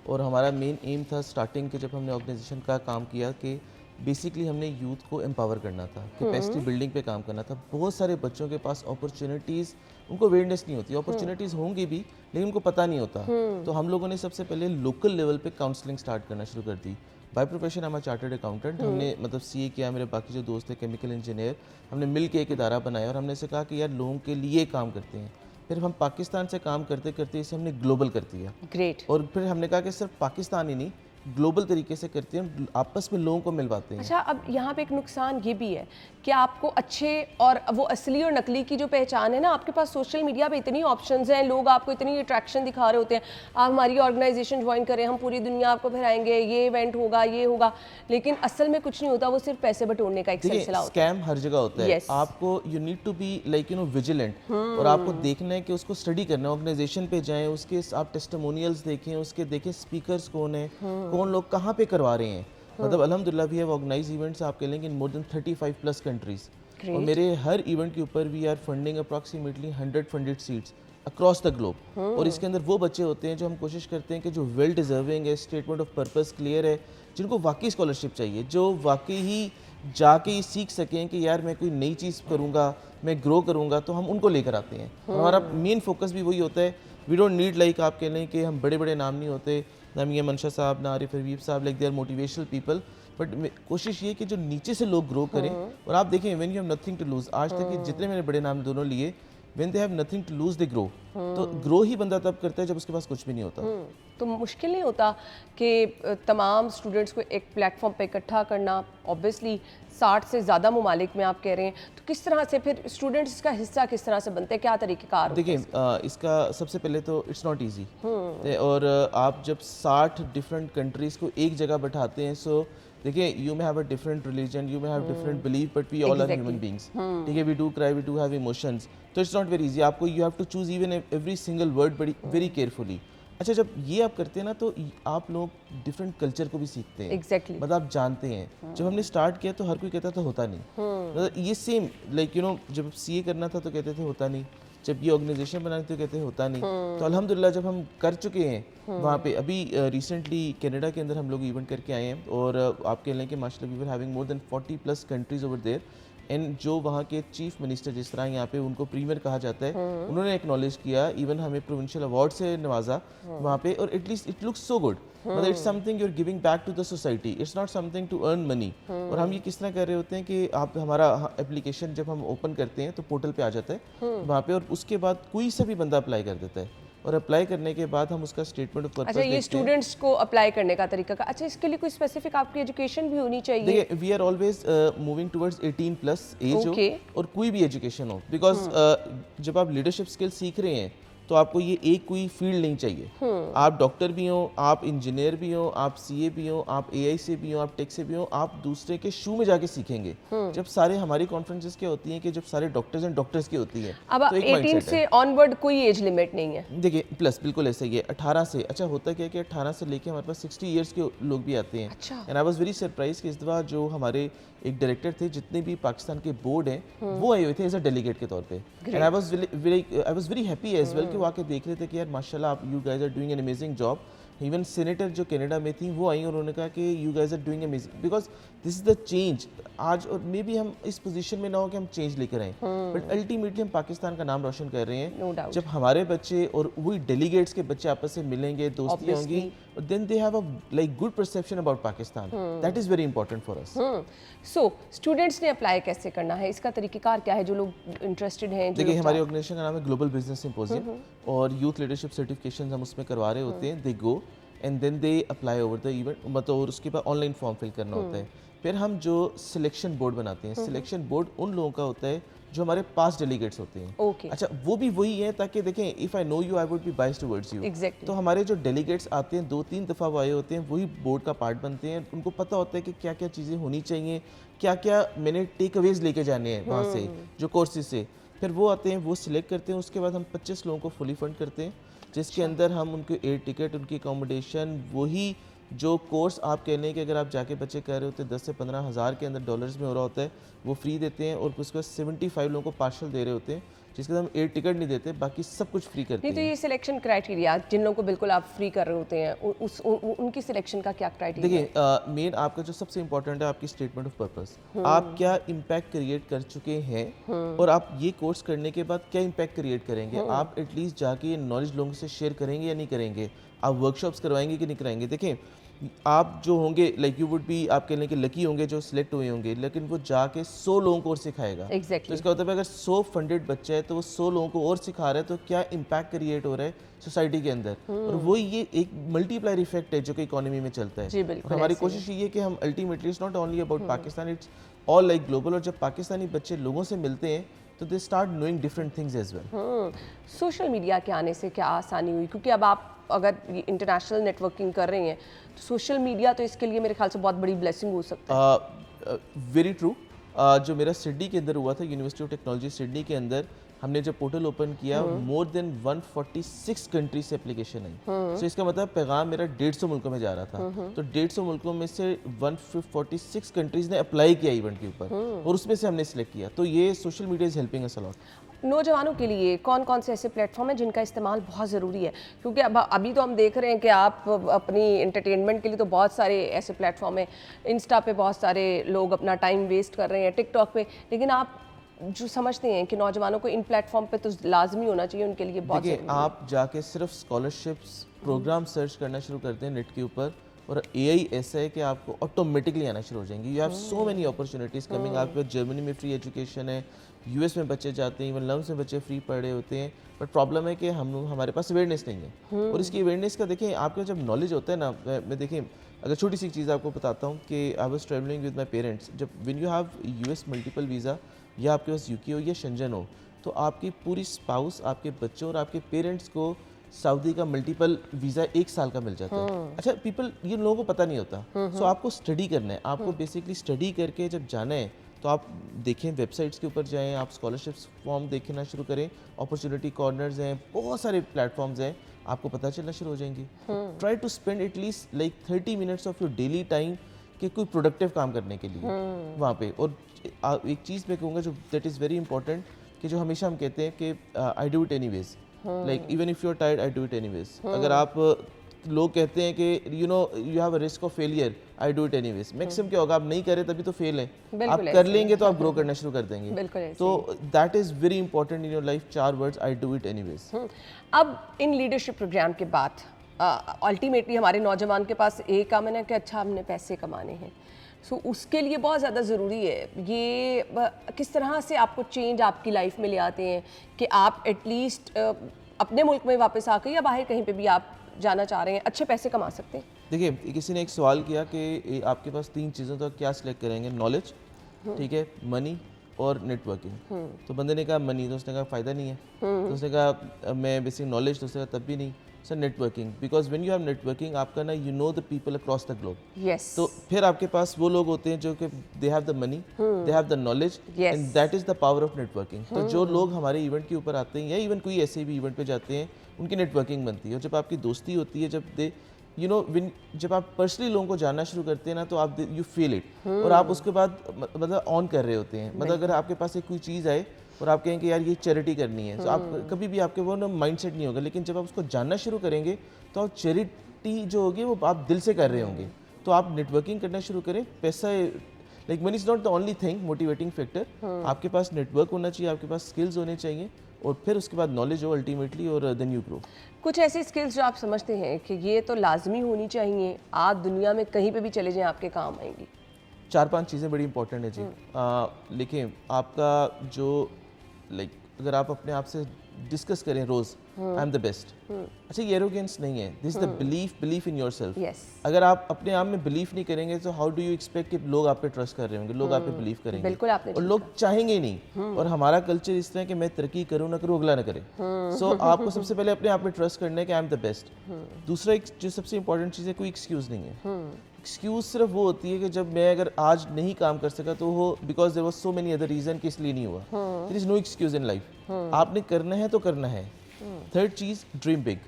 और हमारा मेन एम था स्टार्टिंग के, जब हमने ऑर्गेनाइजेशन का काम किया, कि बेसिकली हमने यूथ को एम्पावर करना था, कैपेसिटी बिल्डिंग पे काम करना था। बहुत सारे बच्चों के पास अपॉर्चुनिटीज़, उनको अवेयरनेस नहीं होती, अपॉर्चुनिटीज़ होंगी भी लेकिन उनको पता नहीं होता। तो हम लोगों ने सबसे पहले लोकल लेवल पे काउंसलिंग स्टार्ट करना शुरू कर दी। बाय प्रोफेशन हम चार्टर्ड अकाउंटेंट, हमने मतलब सीए किया, मेरे बाकी जो दोस्त थे केमिकल इंजीनियर, हमने मिल के एक इदारा बनाया और हमने से कहा कि यार लोगों के लिए काम करते हैं। फिर हम पाकिस्तान से काम करते करते इसे हमने ग्लोबल कर दिया। ग्रेट। और फिर हमने कहा कि सिर्फ पाकिस्तान ही नहीं, ग्लोबल तरीके से करते हैं, आपस में लोगों को मिलवाते हैं। अच्छा, अब यहाँ पे एक नुकसान ये भी है कि आपको अच्छे और वो असली और नकली की जो पहचान है ना, आपके पास सोशल मीडिया पे इतनी ऑप्शंस हैं, लोग आपको इतनी अट्रैक्शन दिखा रहे होते हैं, आप हमारी ऑर्गेनाइजेशन ज्वाइन करें, हम पूरी दुनिया आपको फिराएंगे, ये इवेंट होगा, ये होगा, लेकिन असल में कुछ नहीं होता, वो सिर्फ पैसे बटोरने का एक सिलसिला होता है। स्कैम हर जगह होता है। आपको you need to be like vigilant, और आपको देखना है कि उसको स्टडी करना है। ऑर्गेनाइजेशन पे जाएं, उसके आप टेस्टिमोनियल्स देखें, उसके देखें स्पीकर्स कौन है, कौन लोग कहाँ पे करवा रहे हैं। मतलब अल्हम्दुलिल्लाह वी हैव ऑर्गेनाइज इवेंट्स, आप कह लेंगे इन मोर देन 35+ कंट्रीज। और मेरे हर इवेंट के ऊपर we are funding approximately 100 funded seats across the globe. और इसके अंदर वो बच्चे होते हैं जो हम कोशिश करते हैं कि जो वेल डिजर्विंग है, स्टेटमेंट ऑफ पर्पस क्लियर है, जिनको वाकई स्कॉलरशिप चाहिए, जो वाकई ही जाके ही सीख सकें कि यार मैं कोई नई चीज़ करूँगा, मैं ग्रो करूँगा, तो हम उनको लेकर आते हैं। हमारा मेन फोकस भी वही होता है। वी डोंट नीड लाइक आप कह लें कि हम बड़े बड़े नाम नहीं होते, ना ये मंशा साहब, ना आरिफ हबीब साहब, like they are motivational people, but कोशिश ये कि जो नीचे से लोग ग्रो करें। और आप देखें when you have nothing to lose, आज तक के जितने मैंने बड़े नाम दोनों लिए, when they have nothing to lose they grow. तो ग्रो ही बंदा तब करता है जब उसके पास कुछ भी नहीं होता। तो मुश्किल नहीं होता कि तमाम स्टूडेंट्स को एक प्लेटफॉर्म पे इकट्ठा करना? ऑब्वियसली 60 से ज़्यादा ममालिक में आप कह रहे हैं, तो किस तरह से फिर स्टूडेंट्स इसका हिस्सा किस तरह से बनते हैं, क्या तरीक़ेकार होते हैं? देखिए इसका सबसे पहले तो इट्स नॉट ईजी। और आप जब 60 डिफरेंट कंट्रीज़ को एक जगह बैठाते हैं, सो देखिए you may have a different religion, you may have different belief, but we all are human beings. ठीक है, we do cry, we do have emotions, तो इट्स नॉट वेरी इजी। आपको you have to choose even every single word बड़ी very carefully. अच्छा, जब ये आप करते हैं ना तो आप लोग डिफरेंट कल्चर को भी सीखते हैं। एग्जैक्टली मतलब आप जानते हैं। जब हमने स्टार्ट किया तो हर कोई कहता था होता नहीं, मतलब ये सेम लाइक यू नो जब सीए करना था तो कहते थे होता नहीं, जब ये ऑर्गेनाइजेशन बनानी तो कहते हैं होता नहीं। तो अल्हम्दुलिल्लाह जब हम कर चुके हैं वहाँ पे, अभी रिसेंटली कनाडा के अंदर हम लोग इवेंट करके आए हैं, और आप कह लें कि माशाल्लाह we were having more than 40+ countries over there. And जो वहाँ के चीफ मिनिस्टर, जिस तरह यहाँ पे उनको प्रीमियर कहा जाता है, उन्होंने एक्नॉलेज किया, इवन हमें प्रोविंशियल अवार्ड से नवाजा वहाँ पे। और at least it looks so good, मतलब it's something you are giving back to the society, it's not something to earn money. और हम ये किस तरह कर रहे होते हैं कि आप हमारा एप्लीकेशन जब हम ओपन करते हैं तो पोर्टल पे आ जाता है वहाँ पे, और उसके बाद कोई सा भी बंदा अप्लाई कर देता है, और अप्लाई करने के बाद हम उसका स्टेटमेंट ऑफ पर्पस अच्छा, ये स्टूडेंट्स को अप्लाई करने का तरीका का, अच्छा इसके लिए कोई स्पेसिफिक आपकी एजुकेशन भी होनी चाहिए? देखिए we are always moving towards 18+ age हो, और कोई भी एजुकेशन हो, बिकॉज जब आप लीडरशिप स्किल सीख रहे हैं तो आपको ये एक कोई फील्ड नहीं चाहिए। आप डॉक्टर भी हो, आप इंजीनियर भी हो, आप सीए भी हो, आप एआई से भी हो, आप टेक से भी हो, आप दूसरे के शू में जाके सीखेंगे। जब सारे हमारी कॉन्फ्रेंसेस क्या होती हैं कि जब सारे डॉक्टर्स एंड डॉक्टर्स की होती है, अब तो एक 18 से ऑनवर्ड कोई एज लिमिट नहीं है? देखिए प्लस बिल्कुल ऐसा ही है, 18 से। अच्छा होता क्या है कि 18 से लेके हमारे पास 60 इयर्स के लोग भी आते हैं। अच्छा। And I was very surprise कि इस दफ़ा जो हमारे एक डायरेक्टर थे, जितने भी पाकिस्तान के बोर्ड हैं, वो आए हुए थे एज अ डेलीगेट के तौर पे। And I was very happy as well कि वो आके देख रहे थे कि यार माशाल्लाह आप you guys are doing an amazing job. Even senator जो कनाडा में थी वो आई और उन्होंने कहा कि you guys are doing amazing, because this is the change आज। और मे बी हम इस पोजीशन में ना हो कि हम चेंज लेकर आए, बट अल्टीमेटली हम पाकिस्तान का नाम रोशन कर रहे हैं। No doubt. जब हमारे बच्चे और वही डेलीगेट्स के बच्चे आपस से मिलेंगे, दोस्ती होंगी, then they have a like good perception about Pakistan. That is very important for us. So students ने अप्लाई कैसे करना है, इसका तरीकेकार क्या है, जो लोग इंटरेस्टेड हैं? देखिए हमारी ऑर्गेनाइजेशन का नाम है ग्लोबल बिजनेस सिंपोजियम, और यूथ लीडरशिप सर्टिफिकेशन हम उसमें करवा रहे होते हैं। They go and then they apply over the event, मतलब और उसके बाद ऑनलाइन फॉर्म फिल करना होता है। फिर हम जो सिलेक्शन बोर्ड बनाते हैं, सिलेक्शन बोर्ड उन लोगों का होता है जो हमारे पास डेलीगेट्स होते हैं। ओके। अच्छा वो भी वही है ताकि देखें if I know you I would be biased towards you. Exactly. तो हमारे जो डेलीगेट्स आते हैं 2-3 दफ़ा वो आए होते हैं, वही बोर्ड का पार्ट बनते हैं। उनको पता होता है कि क्या क्या चीज़ें होनी चाहिए, क्या क्या मैंने टेक अवेज लेके जाने हैं वहाँ से जो कोर्सेज से। फिर वो आते हैं, वो सिलेक्ट करते हैं, उसके बाद हम 25 लोगों को फुली फंड करते हैं, जिसके अंदर हम उनके एयर टिकट, उनकी अकोमोडेशन, वही जो कोर्स आप कह लें कि अगर आप जाके बच्चे कह रहे होते हैं 10 से 15 हज़ार के अंदर डॉलर्स में हो रहा होता है, वो फ्री देते हैं। और उसके बाद 75 लोगों को पार्शल दे रहे होते हैं, जिसके हम एयर टिकट नहीं देते, बाकी सब कुछ फ्री करते नहीं, तो हैं। ये सिलेक्शन क्राइटेरिया जिन लोगों को बिल्कुल आप फ्री कर रहे होते हैं, उनकी सिलेक्शन का क्या क्राइटेरिया? देखिए मेन आपका जो सबसे इंपॉर्टेंट है आपकी स्टेटमेंट ऑफ पर्पस। आप क्या इम्पैक्ट क्रिएट कर चुके हैं, और आप ये कोर्स करने के बाद क्या इम्पैक्ट क्रिएट करेंगे। आप एटलीस्ट जाके ये नॉलेज लोगों से शेयर करेंगे या नहीं करेंगे, आप वर्कशॉप्स करवाएंगे कि नहीं कराएंगे। देखें आप जो होंगे लाइक यू वुड बी, आप कहने के लकी होंगे जो सिलेक्ट हुए होंगे, लेकिन वो जाके 100 लोगों को और सिखाएगा। Exactly. तो इसका मतलब अगर 100 फंडेड बच्चा है तो वो 100 लोगों को और सिखा रहा है, तो क्या इम्पैक्ट क्रिएट हो रहा है सोसाइटी के अंदर। और वो ये एक मल्टीप्लायर इफेक्ट है जो कि इकोनॉमी में चलता है। जी, बिल्कुल और हमारी ऐसे कोशिश ये है कि हम ultimately it's not only about Pakistan, it's all like global. और जब पाकिस्तानी बच्चे लोगों से मिलते हैं तो they start knowing different things as well. Social media के आने से क्या आसानी हुई, क्योंकि अब आप अगर इंटरनेशनल नेटवर्किंग कर रहे हैं तो सोशल मीडिया तो इसके लिए मेरे ख्याल से बहुत बड़ी ब्लेसिंग हो सकता है। Very true. जो मेरा सिडनी के अंदर हुआ था, यूनिवर्सिटी ऑफ टेक्नोलॉजी सिडनी के अंदर, हमने जब पोर्टल ओपन किया मोर देन 146 कंट्रीज से एप्लीकेशन आई। सो इसका मतलब पैगाम मेरा 150 मुल्कों में जा रहा था। तो 150 मुल्कों में से 146 कंट्रीज ने अप्लाई किया इवेंट के ऊपर और उसमें से हमने सिलेक्ट किया। तो ये social media is helping us a lot. नौजवानों के लिए कौन कौन से ऐसे प्लेटफॉर्म हैं जिनका इस्तेमाल बहुत ज़रूरी है? क्योंकि अभी तो हम देख रहे हैं कि आप अपनी एंटरटेनमेंट के लिए तो बहुत सारे ऐसे प्लेटफॉर्म हैं, इंस्टा पे बहुत सारे लोग अपना टाइम वेस्ट कर रहे हैं, टिकटॉक पे, लेकिन आप जो समझते हैं कि नौजवानों को इन प्लेटफॉर्म पे तो लाजमी होना चाहिए उनके लिए बहुत देखिए, आप जाके सिर्फ स्कॉलरशिप्स प्रोग्राम सर्च करना शुरू करते हैं नेट के ऊपर और एआई ऐसा है कि आपको ऑटोमेटिकली आना शुरू हो जाएंगे। You have so many opportunities coming. आपके जर्मनी में फ्री एजुकेशन है, यूएस में बच्चे जाते हैं, इवन लम्स में बच्चे फ्री पढ़ रहे होते हैं। बट प्रॉब्लम है कि हमारे पास अवेयरनेस नहीं है। और इसकी अवेयरनेस का देखें, आपका जब नॉलेज होता है ना, मैं देखें अगर छोटी सी चीज़ आपको बताता हूँ कि I was travelling with my parents. जब when you have US multiple visa या आपके पास यूके हो या शेंजन हो, तो आपकी पूरी स्पाउस, आपके बच्चों और आपके पेरेंट्स को सऊदी का मल्टीपल वीज़ा 1 साल का मिल जाता है। अच्छा, ये लोगों को पता नहीं होता। सो आपको स्टडी करना है, आपको बेसिकली स्टडी करके जब जाना है तो आप देखें, वेबसाइट्स के ऊपर जाएं, आप स्कॉलरशिप्स फॉर्म देखना शुरू करें, अपॉर्चुनिटी कॉर्नर्स हैं, बहुत सारे प्लेटफॉर्म्स हैं, आपको पता चलना शुरू हो जाएंगी। Try to spend at least like 30 minutes of your daily time कि कोई प्रोडक्टिव काम करने के लिए वहाँ पे। और एक चीज़ मैं कहूँगा जो दैट इज़ वेरी इंपॉर्टेंट, कि जो हमेशा हम कहते हैं कि I do it anyways, like even if you are tired I do it anyways. अगर आप लोग कहते हैं कि you have a risk of failure, I do it anyways, maximum क्या होगा, आप नहीं करें तभी तो फेल है, आप कर लेंगे तो आप ग्रो करना शुरू कर देंगे। तो that is very important in your life, 4 words, I do it anyways. अब इन लीडरशिप प्रोग्राम के बाद अल्टीमेटली हमारे नौजवान के पास एक काम है ना कि अच्छा हमने पैसे कमाने हैं। सो उसके लिए बहुत ज़्यादा ज़रूरी है ये किस तरह से आपको चेंज आपकी लाइफ में ले आते हैं कि आप एटलीस्ट अपने मुल्क में वापस आकर या बाहर कहीं पे भी आप जाना चाह रहे हैं, अच्छे पैसे कमा सकते हैं। देखिए, किसी ने एक सवाल किया कि आपके पास 3 चीज़ों तो क्या सिलेक्ट करेंगे? नॉलेज, ठीक है, मनी और नेटवर्किंग। तो बंदे ने कहा मनी, तो उसने कहा फ़ायदा नहीं है। तो उसने कहा मैं बेसिक नॉलेज, तो उसने कहा तब भी नहीं। Sir networking, because when you have networking आपका ना, you know the people across the globe. Yes. तो फिर आपके पास वो लोग होते हैं जो कि they have the money, they have the knowledge, and that is the power of networking. तो जो लोग हमारे इवेंट के ऊपर आते हैं या इवन कोई ऐसे भी इवेंट पे जाते हैं, उनकी नेटवर्किंग बनती है। और जब आपकी दोस्ती होती है, जब जब आप पर्सनली लोगों को जानना शुरू करते हैं ना, तो आप यू फील इट, और आप उसके बाद मतलब ऑन कर रहे होते हैं। मतलब अगर आपके पास एक कोई चीज़ आए और आप कहें कि यार ये चैरिटी करनी है, तो आप कभी भी आपके वो ना माइंडसेट नहीं होगा। लेकिन जब आप उसको जानना शुरू करेंगे तो आप चैरिटी जो होगी वो आप दिल से कर रहे होंगे। तो आप नेटवर्किंग करना शुरू करें। पैसा like money is not the only thing motivating factor. आपके पास नेटवर्क होना चाहिए, आपके पास स्किल्स होने चाहिए, और फिर उसके बाद नॉलेज हो अल्टीमेटली, और देन यू ग्रो। कुछ ऐसी स्किल्स जो आप समझते हैं कि ये तो लाजमी होनी चाहिए, आप दुनिया में कहीं पे भी चले जाएं आपके काम आएंगी? 4-5 चीज़ें बड़ी इंपॉर्टेंट है जी। लेकिन आपका जो अगर आप अपने आप से डिस्कस करें रोज, आई एम द बेस्ट, अच्छा ये एरोगेंस नहीं है, this is the belief in yourself. अगर आप अपने आप में बिलीव नहीं करेंगे तो हाउ डू यू एक्सपेक्ट कि लोग आप पे ट्रस्ट कर रहे होंगे, लोग आप पे बिलीव करेंगे? बिल्कुल आपने, और लोग चाहेंगे ही नहीं। और हमारा कल्चर इस तरह कि मैं तरक्की करूँ ना करूँ, अगला ना करे। सो आपको सबसे पहले अपने आप पे ट्रस्ट करना है कि आई एम द बेस्ट। दूसरा जो सबसे इंपॉर्टेंट चीज़ है, कोई एक्सक्यूज़ नहीं है। एक्सक्यूज़ सिर्फ वो होती है कि जब मैं अगर आज नहीं काम कर सका तो वो because there was so many other reason कि इसलिए नहीं हुआ। There is no excuse in life. आपने करना है तो करना है। थर्ड चीज़, dream big,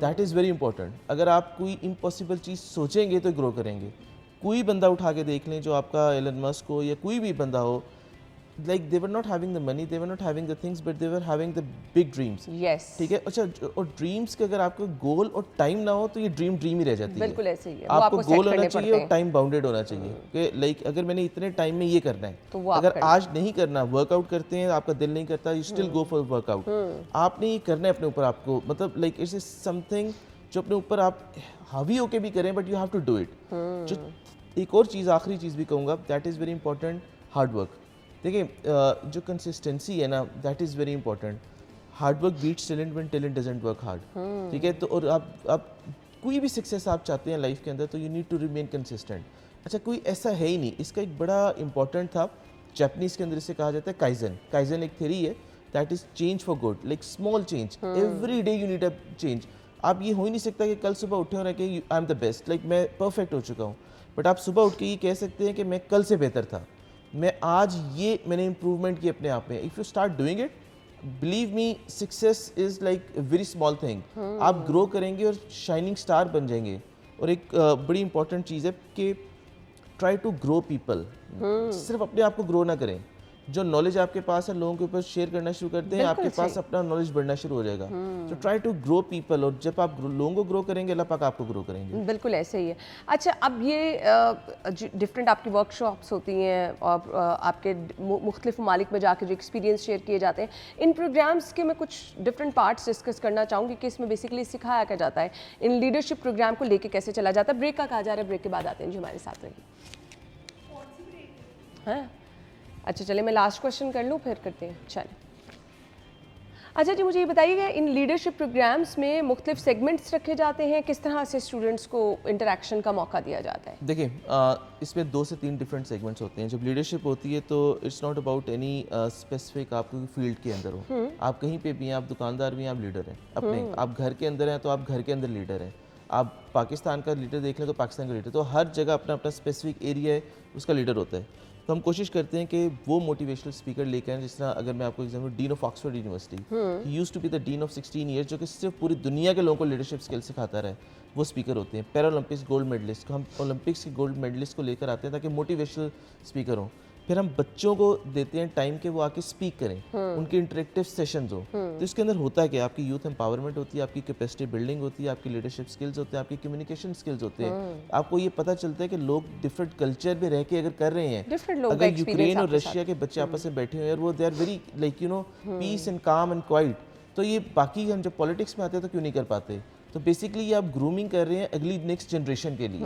that is very important. अगर आप कोई इम्पॉसिबल चीज़ सोचेंगे तो ग्रो करेंगे। कोई बंदा उठा के देख लें जो आपका एलन मस्क हो या कोई भी बंदा हो, like they were not having the money, they were not having the things, but they were having the big dreams. Yes. ठीक है। अच्छा, और ड्रीम्स के अगर आपको गोल और टाइम ना हो तो ये ड्रीम ही रह जाती है। बिल्कुल ऐसे ही है। आपको गोल होना चाहिए और टाइम बाउंडेड होना चाहिए कि लाइक अगर मैंने इतने टाइम में ये करना है, तो अगर आज नहीं करना, वर्कआउट करते हैं, आपका दिल नहीं करता, you still go for workout. आपने ये करना है अपने ऊपर, आपको मतलब लाइक इट्स समथिंग जो अपने ऊपर आप हावी होके भी करें, but you have to do it. जो एक और चीज़, आखिरी चीज़ भी कहूँगा, that is very important, hard work. देखिए, जो कंसिस्टेंसी है ना, that is very important. Hard work beats talent when talent doesn't work hard. ठीक है। तो और आप कोई भी सक्सेस आप चाहते हैं लाइफ के अंदर, तो you need to remain consistent. अच्छा, कोई ऐसा है ही नहीं। इसका एक बड़ा इंपॉर्टेंट था, जापानीज़ के अंदर इसे कहा जाता है काइजन। काइजन एक थ्योरी है, that is change for good, like small change, every day you need a change. आप ये हो ही नहीं सकता कि कल सुबह उठे और कि I am the best, like मैं परफेक्ट हो चुका हूँ। बट आप सुबह उठ के ये कह सकते हैं कि मैं कल से बेहतर था, मैं आज ये मैंने इंप्रूवमेंट की अपने आप में। If you start doing it, believe me success is like very small thing. आप ग्रो करेंगे और शाइनिंग स्टार बन जाएंगे। और एक बड़ी इंपॉर्टेंट चीज़ है कि ट्राई टू ग्रो पीपल। सिर्फ अपने आप को ग्रो ना करें, जो नॉलेज आपके पास है लोगों के ऊपर शेयर करना शुरू करते हैं, आपके पास अपना नॉलेज बढ़ना शुरू हो जाएगा। तो ट्राई टू ग्रो पीपल, और जब आप लोगों को ग्रो करेंगे अल्लाह पाक आपको ग्रो करेंगे। बिल्कुल ऐसे ही है। अच्छा, अब ये डिफरेंट आपकी वर्कशॉप्स होती हैं और आपके मुख्तलिफ ममालिक में जाके जो एक्सपीरियंस शेयर किए जाते हैं, इन प्रोग्राम्स के मैं कुछ डिफरेंट पार्ट्स डिस्कस करना चाहूँगी कि इसमें बेसिकली सिखाया क्या जाता है, इन लीडरशिप प्रोग्राम को लेके कैसे चला जाता है। ब्रेक का कहा जा रहा है, ब्रेक के बाद आते हैं जी हमारे साथ रहिए। हाँ, अच्छा चले मैं लास्ट क्वेश्चन कर लूँ फिर करते हैं। चलें, अच्छा जी मुझे ये बताइएगा, इन लीडरशिप प्रोग्राम्स में मुख्तलिफ सेगमेंट्स रखे जाते हैं, किस तरह से स्टूडेंट्स को इंटरेक्शन का मौका दिया जाता है? देखिए, इसमें 2 से 3 डिफरेंट सेगमेंट्स होते हैं। जब लीडरशिप होती है तो it's not about any specific आप कोई फील्ड के अंदर हो, आप कहीं पे भी हैं, आप दुकानदार भी हैं, आप लीडर हैं अपने, आप घर के अंदर हैं तो आप घर के अंदर लीडर हैं, आप पाकिस्तान का लीडर देख लें तो पाकिस्तान का लीडर, तो हर जगह अपना अपना स्पेसिफिक एरिया है, उसका लीडर होता है। तो हम कोशिश करते हैं कि वो मोटिवेशनल स्पीकर लेकर आएं। जिस तरह अगर मैं आपको example, dean of Oxford University, he used to be the dean of 16 years, जो कि सिर्फ पूरी दुनिया के लोगों को लीडरशिप स्किल सिखाता रहे, वो स्पीकर होते हैं। पैरालंपिक्स गोल्ड मेडलिस्ट को हम ओलंपिक्स के गोल्ड मेडलिस्ट को लेकर आते हैं ताकि मोटिवेशनल स्पीकर हों। फिर हम बच्चों को देते हैं टाइम के वो आके स्पीक करें, उनके इंटरेक्टिव सेशंस हो। तो इसके अंदर होता है कि आपकी यूथ एम्पावरमेंट होती है, आपकी कैपेसिटी बिल्डिंग होती है, आपकी लीडरशिप स्किल्स होते हैं, आपकी कम्युनिकेशन स्किल्स होते हैं। आपको ये पता चलता है कि लोग डिफरेंट कल्चर में रह के अगर कर रहे हैं, अगर यूक्रेन और रशिया के बच्चे आपस में बैठे हुए हैं और वो they are very like peace and calm and quite, तो ये बाकी हम जब पॉलिटिक्स में आते हैं तो क्यों नहीं कर पाते? तो बेसिकली ये आप ग्रूमिंग कर रहे हैं अगली नेक्स्ट जनरेशन के लिए।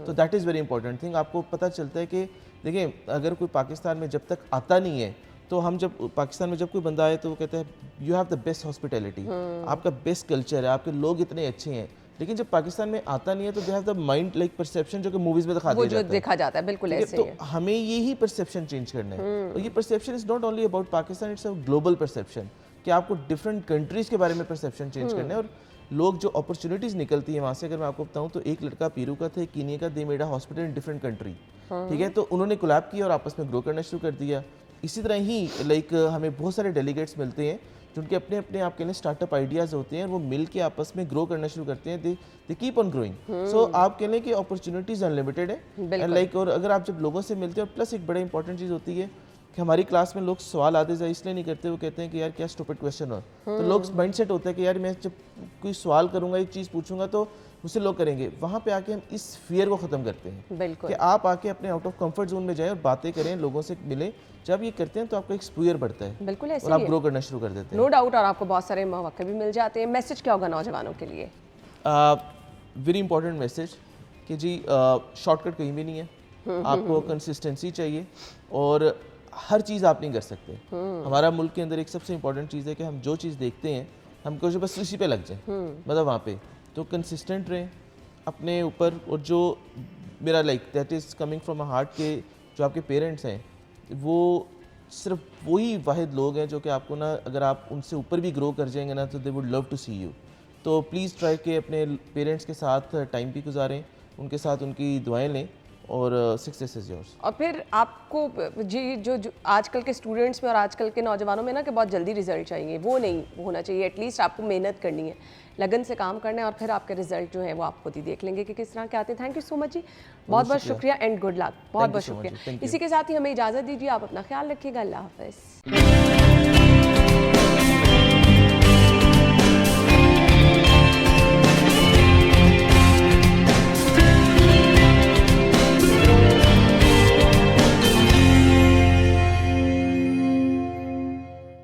तो that is very important thing. आपको पता चलता है कि देखिए, अगर कोई पाकिस्तान में जब तक आता नहीं है, तो हम जब पाकिस्तान में जब कोई बंदा आए तो वो कहता है you have the best hospitality, आपका बेस्ट कल्चर है, आपके लोग इतने अच्छे हैं। लेकिन जब पाकिस्तान में आता नहीं है तो they have the mind like perception जो कि मूवीज में दिखा दिया जाता है, देखा जाता है। बिल्कुल ऐसे तो ही है। हमें यही परसेप्शन चेंज करना है। और ये perception is not only about Pakistan, it's a global perception, कि आपको डिफरेंट कंट्रीज के बारे में परसेप्शन चेंज करना है। और लोग जो अपॉर्चुनिटीज़ निकलती है वहाँ से, अगर मैं आपको बताऊँ तो एक लड़का पीरू का था, कीनिया का, they made a hospital in different country, ठीक है। तो उन्होंने कोलैब किया और आपस में ग्रो करना शुरू कर दिया। इसी तरह ही लाइक हमें बहुत सारे डेलीगेट्स मिलते हैं जिनके अपने अपने आपके लिए स्टार्टअप आइडियाज़ होते हैं, वो मिल के आपस में ग्रो करना शुरू करते हैं। They keep on growing. So आप कह लें कि अपॉर्चुनिटीज़ अनलिमिटेड है लाइक। और अगर आप जब लोगों से मिलते हैं, प्लस एक बड़ा इंपॉर्टेंट चीज़ होती है कि हमारी क्लास में लोग सवाल आधे से इसलिए नहीं करते, वो कहते हैं कि यार क्या स्टूपिड क्वेश्चन हो। तो लोग माइंडसेट होता है कि यार मैं जब कोई सवाल करूंगा, एक चीज़ पूछूंगा तो मुझसे लोग करेंगे। वहाँ पे आके हम इस फियर को ख़त्म करते हैं कि आप आके अपने आउट ऑफ कंफर्ट जोन में जाएं और बातें करें, लोगों से मिलें। जब ये करते हैं तो आपका एक्सपोजर बढ़ता है, बिल्कुल ऐसे और आप ग्रो करना शुरू कर देते हैं। नो डाउट, और आपको बहुत सारे मौके भी मिल जाते हैं। मैसेज क्या होगा नौजवानों के लिए? वेरी इंपॉर्टेंट मैसेज कि जी शॉर्टकट कहीं भी नहीं है, आपको कंसिस्टेंसी चाहिए और हर चीज़ आप नहीं कर सकते। हमारा मुल्क के अंदर एक सबसे इंपॉर्टेंट चीज़ है कि हम जो चीज़ देखते हैं हमको जो बस उसी पे लग जाए, मतलब वहाँ पे तो कंसिस्टेंट रहें अपने ऊपर। और जो मेरा like that is coming from a heart के जो आपके पेरेंट्स हैं, वो सिर्फ वही वाहिद लोग हैं जो कि आपको ना, अगर आप उनसे ऊपर भी ग्रो कर जाएंगे ना, तो they would love to see you. तो प्लीज़ ट्राई के अपने पेरेंट्स के साथ टाइम भी गुजारें, उनके साथ उनकी दुआएं लें, और सक्सेस इज़ योर्स। और फिर आपको जी जो आजकल के स्टूडेंट्स में और आजकल के नौजवानों में ना कि बहुत जल्दी रिजल्ट चाहिए, वो नहीं होना चाहिए। एटलीस्ट आपको मेहनत करनी है, लगन से काम करना है, और फिर आपके रिजल्ट जो है वो आप खुद ही देख लेंगे कि किस तरह के आते हैं। थैंक यू सो मच जी, बहुत बहुत शुक्रिया एंड गुड लक। बहुत बहुत शुक्रिया। इसी के साथ ही हमें इजाज़त दीजिए, आप अपना ख्याल रखिएगा। अल्लाह हाफ़िज़।